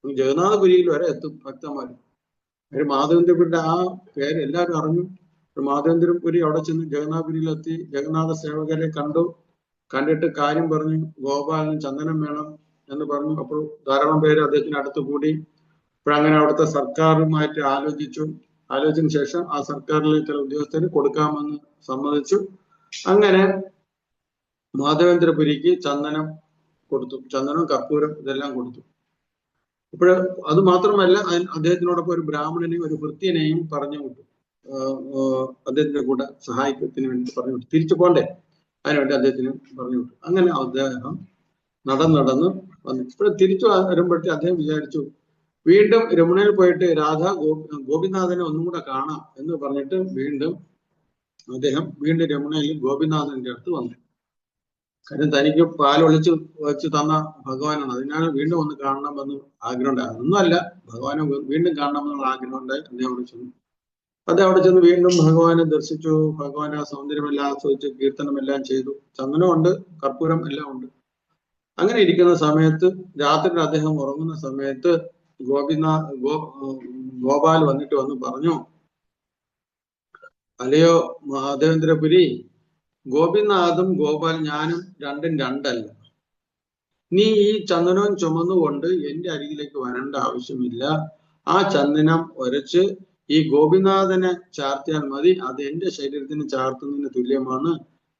ജഗന്നാഥപുരിയിൽ വരെ എത്തും ഭക്തന്മാർ. മാധവേന്ദ്രപുരിയുടെ ആ പേര് എല്ലാവരും അറിഞ്ഞു. മാധവേന്ദ്രപുരി അവിടെ ചെന്ന് ജഗന്നാഥപുരിയിലെത്തി. ജഗന്നാഥ സേവകരെ കണ്ടിട്ട് കാര്യം പറഞ്ഞു, ഗോപാലന് ചന്ദനം വേണം എന്ന് പറഞ്ഞു. അപ്പോൾ ധാരാളം പേര് അദ്ദേഹത്തിന് അടുത്ത് കൂടി. അങ്ങനെ അവിടുത്തെ സർക്കാരുമായിട്ട് ആലോചിച്ചതിന് ശേഷം ആ സർക്കാരിലെ ചില ഉദ്യോഗസ്ഥര് കൊടുക്കാമെന്ന് സമ്മതിച്ചു. അങ്ങനെ മാധവേന്ദ്രപുരിക്ക് ചന്ദനം കൊടുത്തു. ചന്ദനം, കർപ്പൂരം ഇതെല്ലാം കൊടുത്തു. അപ്പോൾ അത് മാത്രമല്ല, അദ്ദേഹത്തിനോടൊപ്പം ഒരു ബ്രാഹ്മണനെയും ഒരു ഭൃത്യനെയും പറഞ്ഞു വിട്ടു. അദ്ദേഹത്തിന്റെ കൂടെ സഹായത്തിന് വേണ്ടി പറഞ്ഞു വിട്ടു. തിരിച്ചു പോണ്ടേ, അതിനുവേണ്ടി അദ്ദേഹത്തിന് പറഞ്ഞു വിട്ടു. അങ്ങനെ അദ്ദേഹം നടന്ന് വന്നു. ഇപ്പോൾ തിരിച്ചു വരുമ്പോഴത്തെ അദ്ദേഹം വിചാരിച്ചു, വീണ്ടും രമുണയിൽ പോയിട്ട് ഗോപിനാഥനെ ഒന്നും കൂടെ കാണാം എന്ന് പറഞ്ഞിട്ട് അദ്ദേഹം വീണ്ടും രമുണയിൽ ഗോപിനാഥന്റെ അടുത്ത് വന്നു. കാര്യം തനിക്ക് പാലൊളിച്ച് വെച്ച് തന്ന ഭഗവാനാണ്, അതിനാൽ വീണ്ടും ഒന്ന് കാണണമെന്ന് ആഗ്രഹം ഉണ്ടായി. ഒന്നുമല്ല, ഭഗവാനെ വീണ്ടും കാണണമെന്നുള്ള ആഗ്രഹം ഉണ്ടായി. അദ്ദേഹം അവിടെ ചെന്ന് വീണ്ടും ഭഗവാനെ ദർശിച്ചു. ഭഗവാന്റെ സൗന്ദര്യമെല്ലാം ആസ്വദിച്ച് കീർത്തനമെല്ലാം ചെയ്തു. ചന്ദനമുണ്ട്, കർപ്പൂരം എല്ലാം ഉണ്ട്. അങ്ങനെ ഇരിക്കുന്ന സമയത്ത് രാത്രി അദ്ദേഹം ഉറങ്ങുന്ന സമയത്ത് ഗോപാൽ വന്ന് പറഞ്ഞു, അല്ലയോ മാധവേന്ദ്രപുരി, ഗോപിനാഥും ഗോപാൽ ഞാനും രണ്ടും രണ്ടല്ല. നീ ഈ ചന്ദനം ചുമന്നുകൊണ്ട് എന്റെ അരികിലേക്ക് വരേണ്ട ആവശ്യമില്ല. ആ ചന്ദനം ഉരച്ച് ഈ ഗോപിനാഥനെ ചാർത്തിയാൽ മതി. അത് എന്റെ ശരീരത്തിന് ചാർത്തുന്നതിന് തുല്യമാണ്.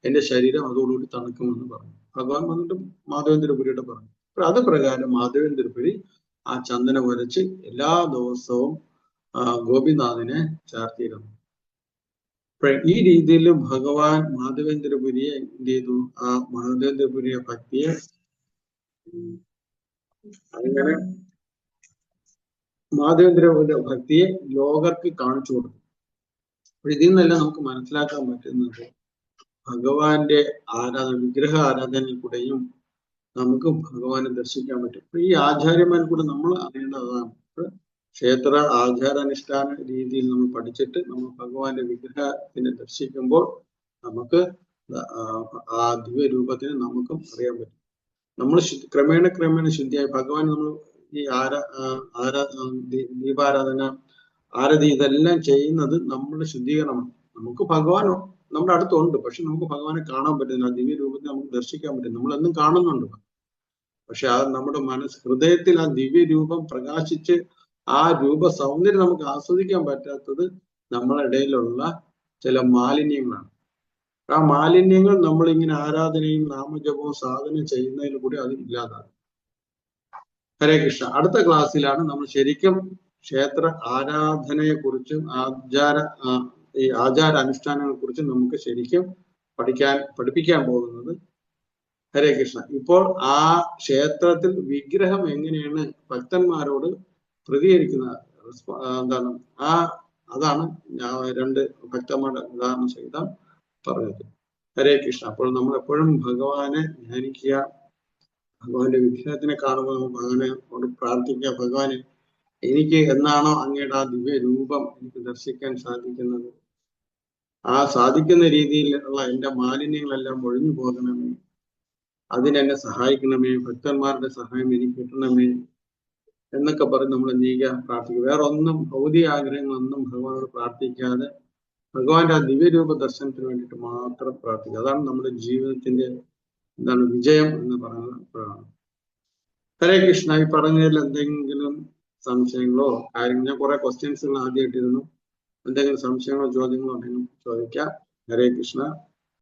എന്റെ ശരീരം അതോടുകൂടി തണുക്കുമെന്ന് പറഞ്ഞു. ഭഗവാൻ വന്നിട്ട് മാധവേന്ദ്രപുരിയുടെ പറഞ്ഞു. അത് പ്രകാരം മാധവേന്ദ്രപുരി ആ ചന്ദനം ഉരച്ച് എല്ലാ ദിവസവും ഗോപിനാഥനെ ചാർത്തിയിരുന്നു. ഈ രീതിയിൽ ഭഗവാൻ മാധവേന്ദ്രപുരിയെ എന്ത് ചെയ്തു? ആ മാധവേന്ദ്രപുരിയെ ഭക്തിയെ അങ്ങനെ മാധവേന്ദ്രപുരിയുടെ ഭക്തിയെ ലോകർക്ക് കാണിച്ചു കൊടുത്തു. അപ്പൊ ഇതിൽ നിന്നെല്ലാം നമുക്ക് മനസ്സിലാക്കാൻ പറ്റുന്നത് ഭഗവാന്റെ വിഗ്രഹ ആരാധനയിൽ കൂടെയും നമുക്ക് ഭഗവാനെ ദർശിക്കാൻ പറ്റും. അപ്പൊ ഈ ആചാര്യന്മാർ കൂടെ നമ്മൾ അറിയേണ്ടതാണ്. ക്ഷേത്ര ആചാരാനുഷ്ഠാന രീതിയിൽ നമ്മൾ പഠിച്ചിട്ട് നമ്മൾ ഭഗവാന്റെ വിഗ്രഹത്തിനെ ദർശിക്കുമ്പോൾ നമുക്ക് ആ ദിവ്യ രൂപത്തിന് നമുക്കും അറിയാൻ പറ്റും. നമ്മൾ ക്രമേണ ശുദ്ധിയായി ഭഗവാൻ നമ്മൾ ഈ ദീപാരാധന, ആരതി ഇതെല്ലാം ചെയ്യുന്നത് നമ്മുടെ ശുദ്ധീകരണമാണ്. നമുക്ക് ഭഗവാനോ നമ്മുടെ അടുത്തുണ്ട്, പക്ഷെ നമുക്ക് ഭഗവാനെ കാണാൻ പറ്റുന്നില്ല. ആ ദിവ്യ രൂപത്തെ നമുക്ക് ദർശിക്കാൻ പറ്റും. നമ്മളെന്നും കാണുന്നുണ്ട്, പക്ഷെ ആ നമ്മുടെ ഹൃദയത്തിൽ ആ ദിവ്യ രൂപം പ്രകാശിച്ച് ആ രൂപ സൗന്ദര്യം നമുക്ക് ആസ്വദിക്കാൻ പറ്റാത്തത് നമ്മുടെ ഇടയിലുള്ള ചില മാലിന്യങ്ങളാണ്. ആ മാലിന്യങ്ങൾ നമ്മൾ ഇങ്ങനെ ആരാധനയും നാമജപവും സാധന ചെയ്യുന്നതിൽ കൂടി അത് ഇല്ലാതാകും. ഹരേ കൃഷ്ണ. അടുത്ത ക്ലാസ്സിലാണ് നമ്മൾ ശരിക്കും ക്ഷേത്ര ആരാധനയെ കുറിച്ചും ഈ ആചാര അനുഷ്ഠാനങ്ങളെ കുറിച്ചും നമുക്ക് ശരിക്കും പഠിപ്പിക്കാൻ പോകുന്നത്. ഹരേ കൃഷ്ണ. ഇപ്പോൾ ആ ക്ഷേത്രത്തിൽ വിഗ്രഹം എങ്ങനെയാണ് ഭക്തന്മാരോട് പ്രതികരിക്കുന്നത് അതാണ് രണ്ട് ഭക്തന്മാരുടെ ഉദാഹരണ സഹിതം പറഞ്ഞത്. ഹരേ കൃഷ്ണ. അപ്പോൾ നമ്മൾ എപ്പോഴും ഭഗവാനെ ധ്യാനിക്കുക, ഭഗവാന്റെ വിഗ്രഹത്തിനെ കാണുമ്പോൾ ഭഗവാനെ കൊണ്ട് പ്രാർത്ഥിക്കുക, ഭഗവാനെ എനിക്ക് എന്നാണോ അങ്ങയുടെ ആ ദിവ്യ രൂപം എനിക്ക് ദർശിക്കാൻ സാധിക്കുന്നത്, ആ സാധിക്കുന്ന രീതിയിലുള്ള എൻ്റെ മാലിന്യങ്ങളെല്ലാം ഒഴിഞ്ഞു പോകണമേ, അതിനെന്നെ സഹായിക്കണമേ, ഭക്തന്മാരുടെ സഹായം എനിക്ക് കിട്ടണമേ എന്നൊക്കെ പറഞ്ഞ് നമ്മൾ നീക്കുക, പ്രാർത്ഥിക്കുക. വേറെ ഒന്നും ഭൗതിക ആഗ്രഹങ്ങളൊന്നും ഭഗവാനോട് പ്രാർത്ഥിക്കാതെ ഭഗവാന്റെ ആ ദിവ്യരൂപ ദർശനത്തിന് വേണ്ടിയിട്ട് മാത്രം പ്രാർത്ഥിക്കുക. അതാണ് നമ്മുടെ ജീവിതത്തിന്റെ വിജയം എന്ന് പറയുന്നത്. ഹരേ കൃഷ്ണ. ഈ പറഞ്ഞതിൽ എന്തെങ്കിലും സംശയങ്ങളോ കാര്യങ്ങളോ, ഞാൻ കുറെ ക്വസ്റ്റ്യൻസുകൾ ആദ്യമായിട്ടിരുന്നു, എന്തെങ്കിലും സംശയങ്ങളോ ചോദ്യങ്ങളോ ഉണ്ടെങ്കിൽ ചോദിക്കാം. ഹരേ കൃഷ്ണ.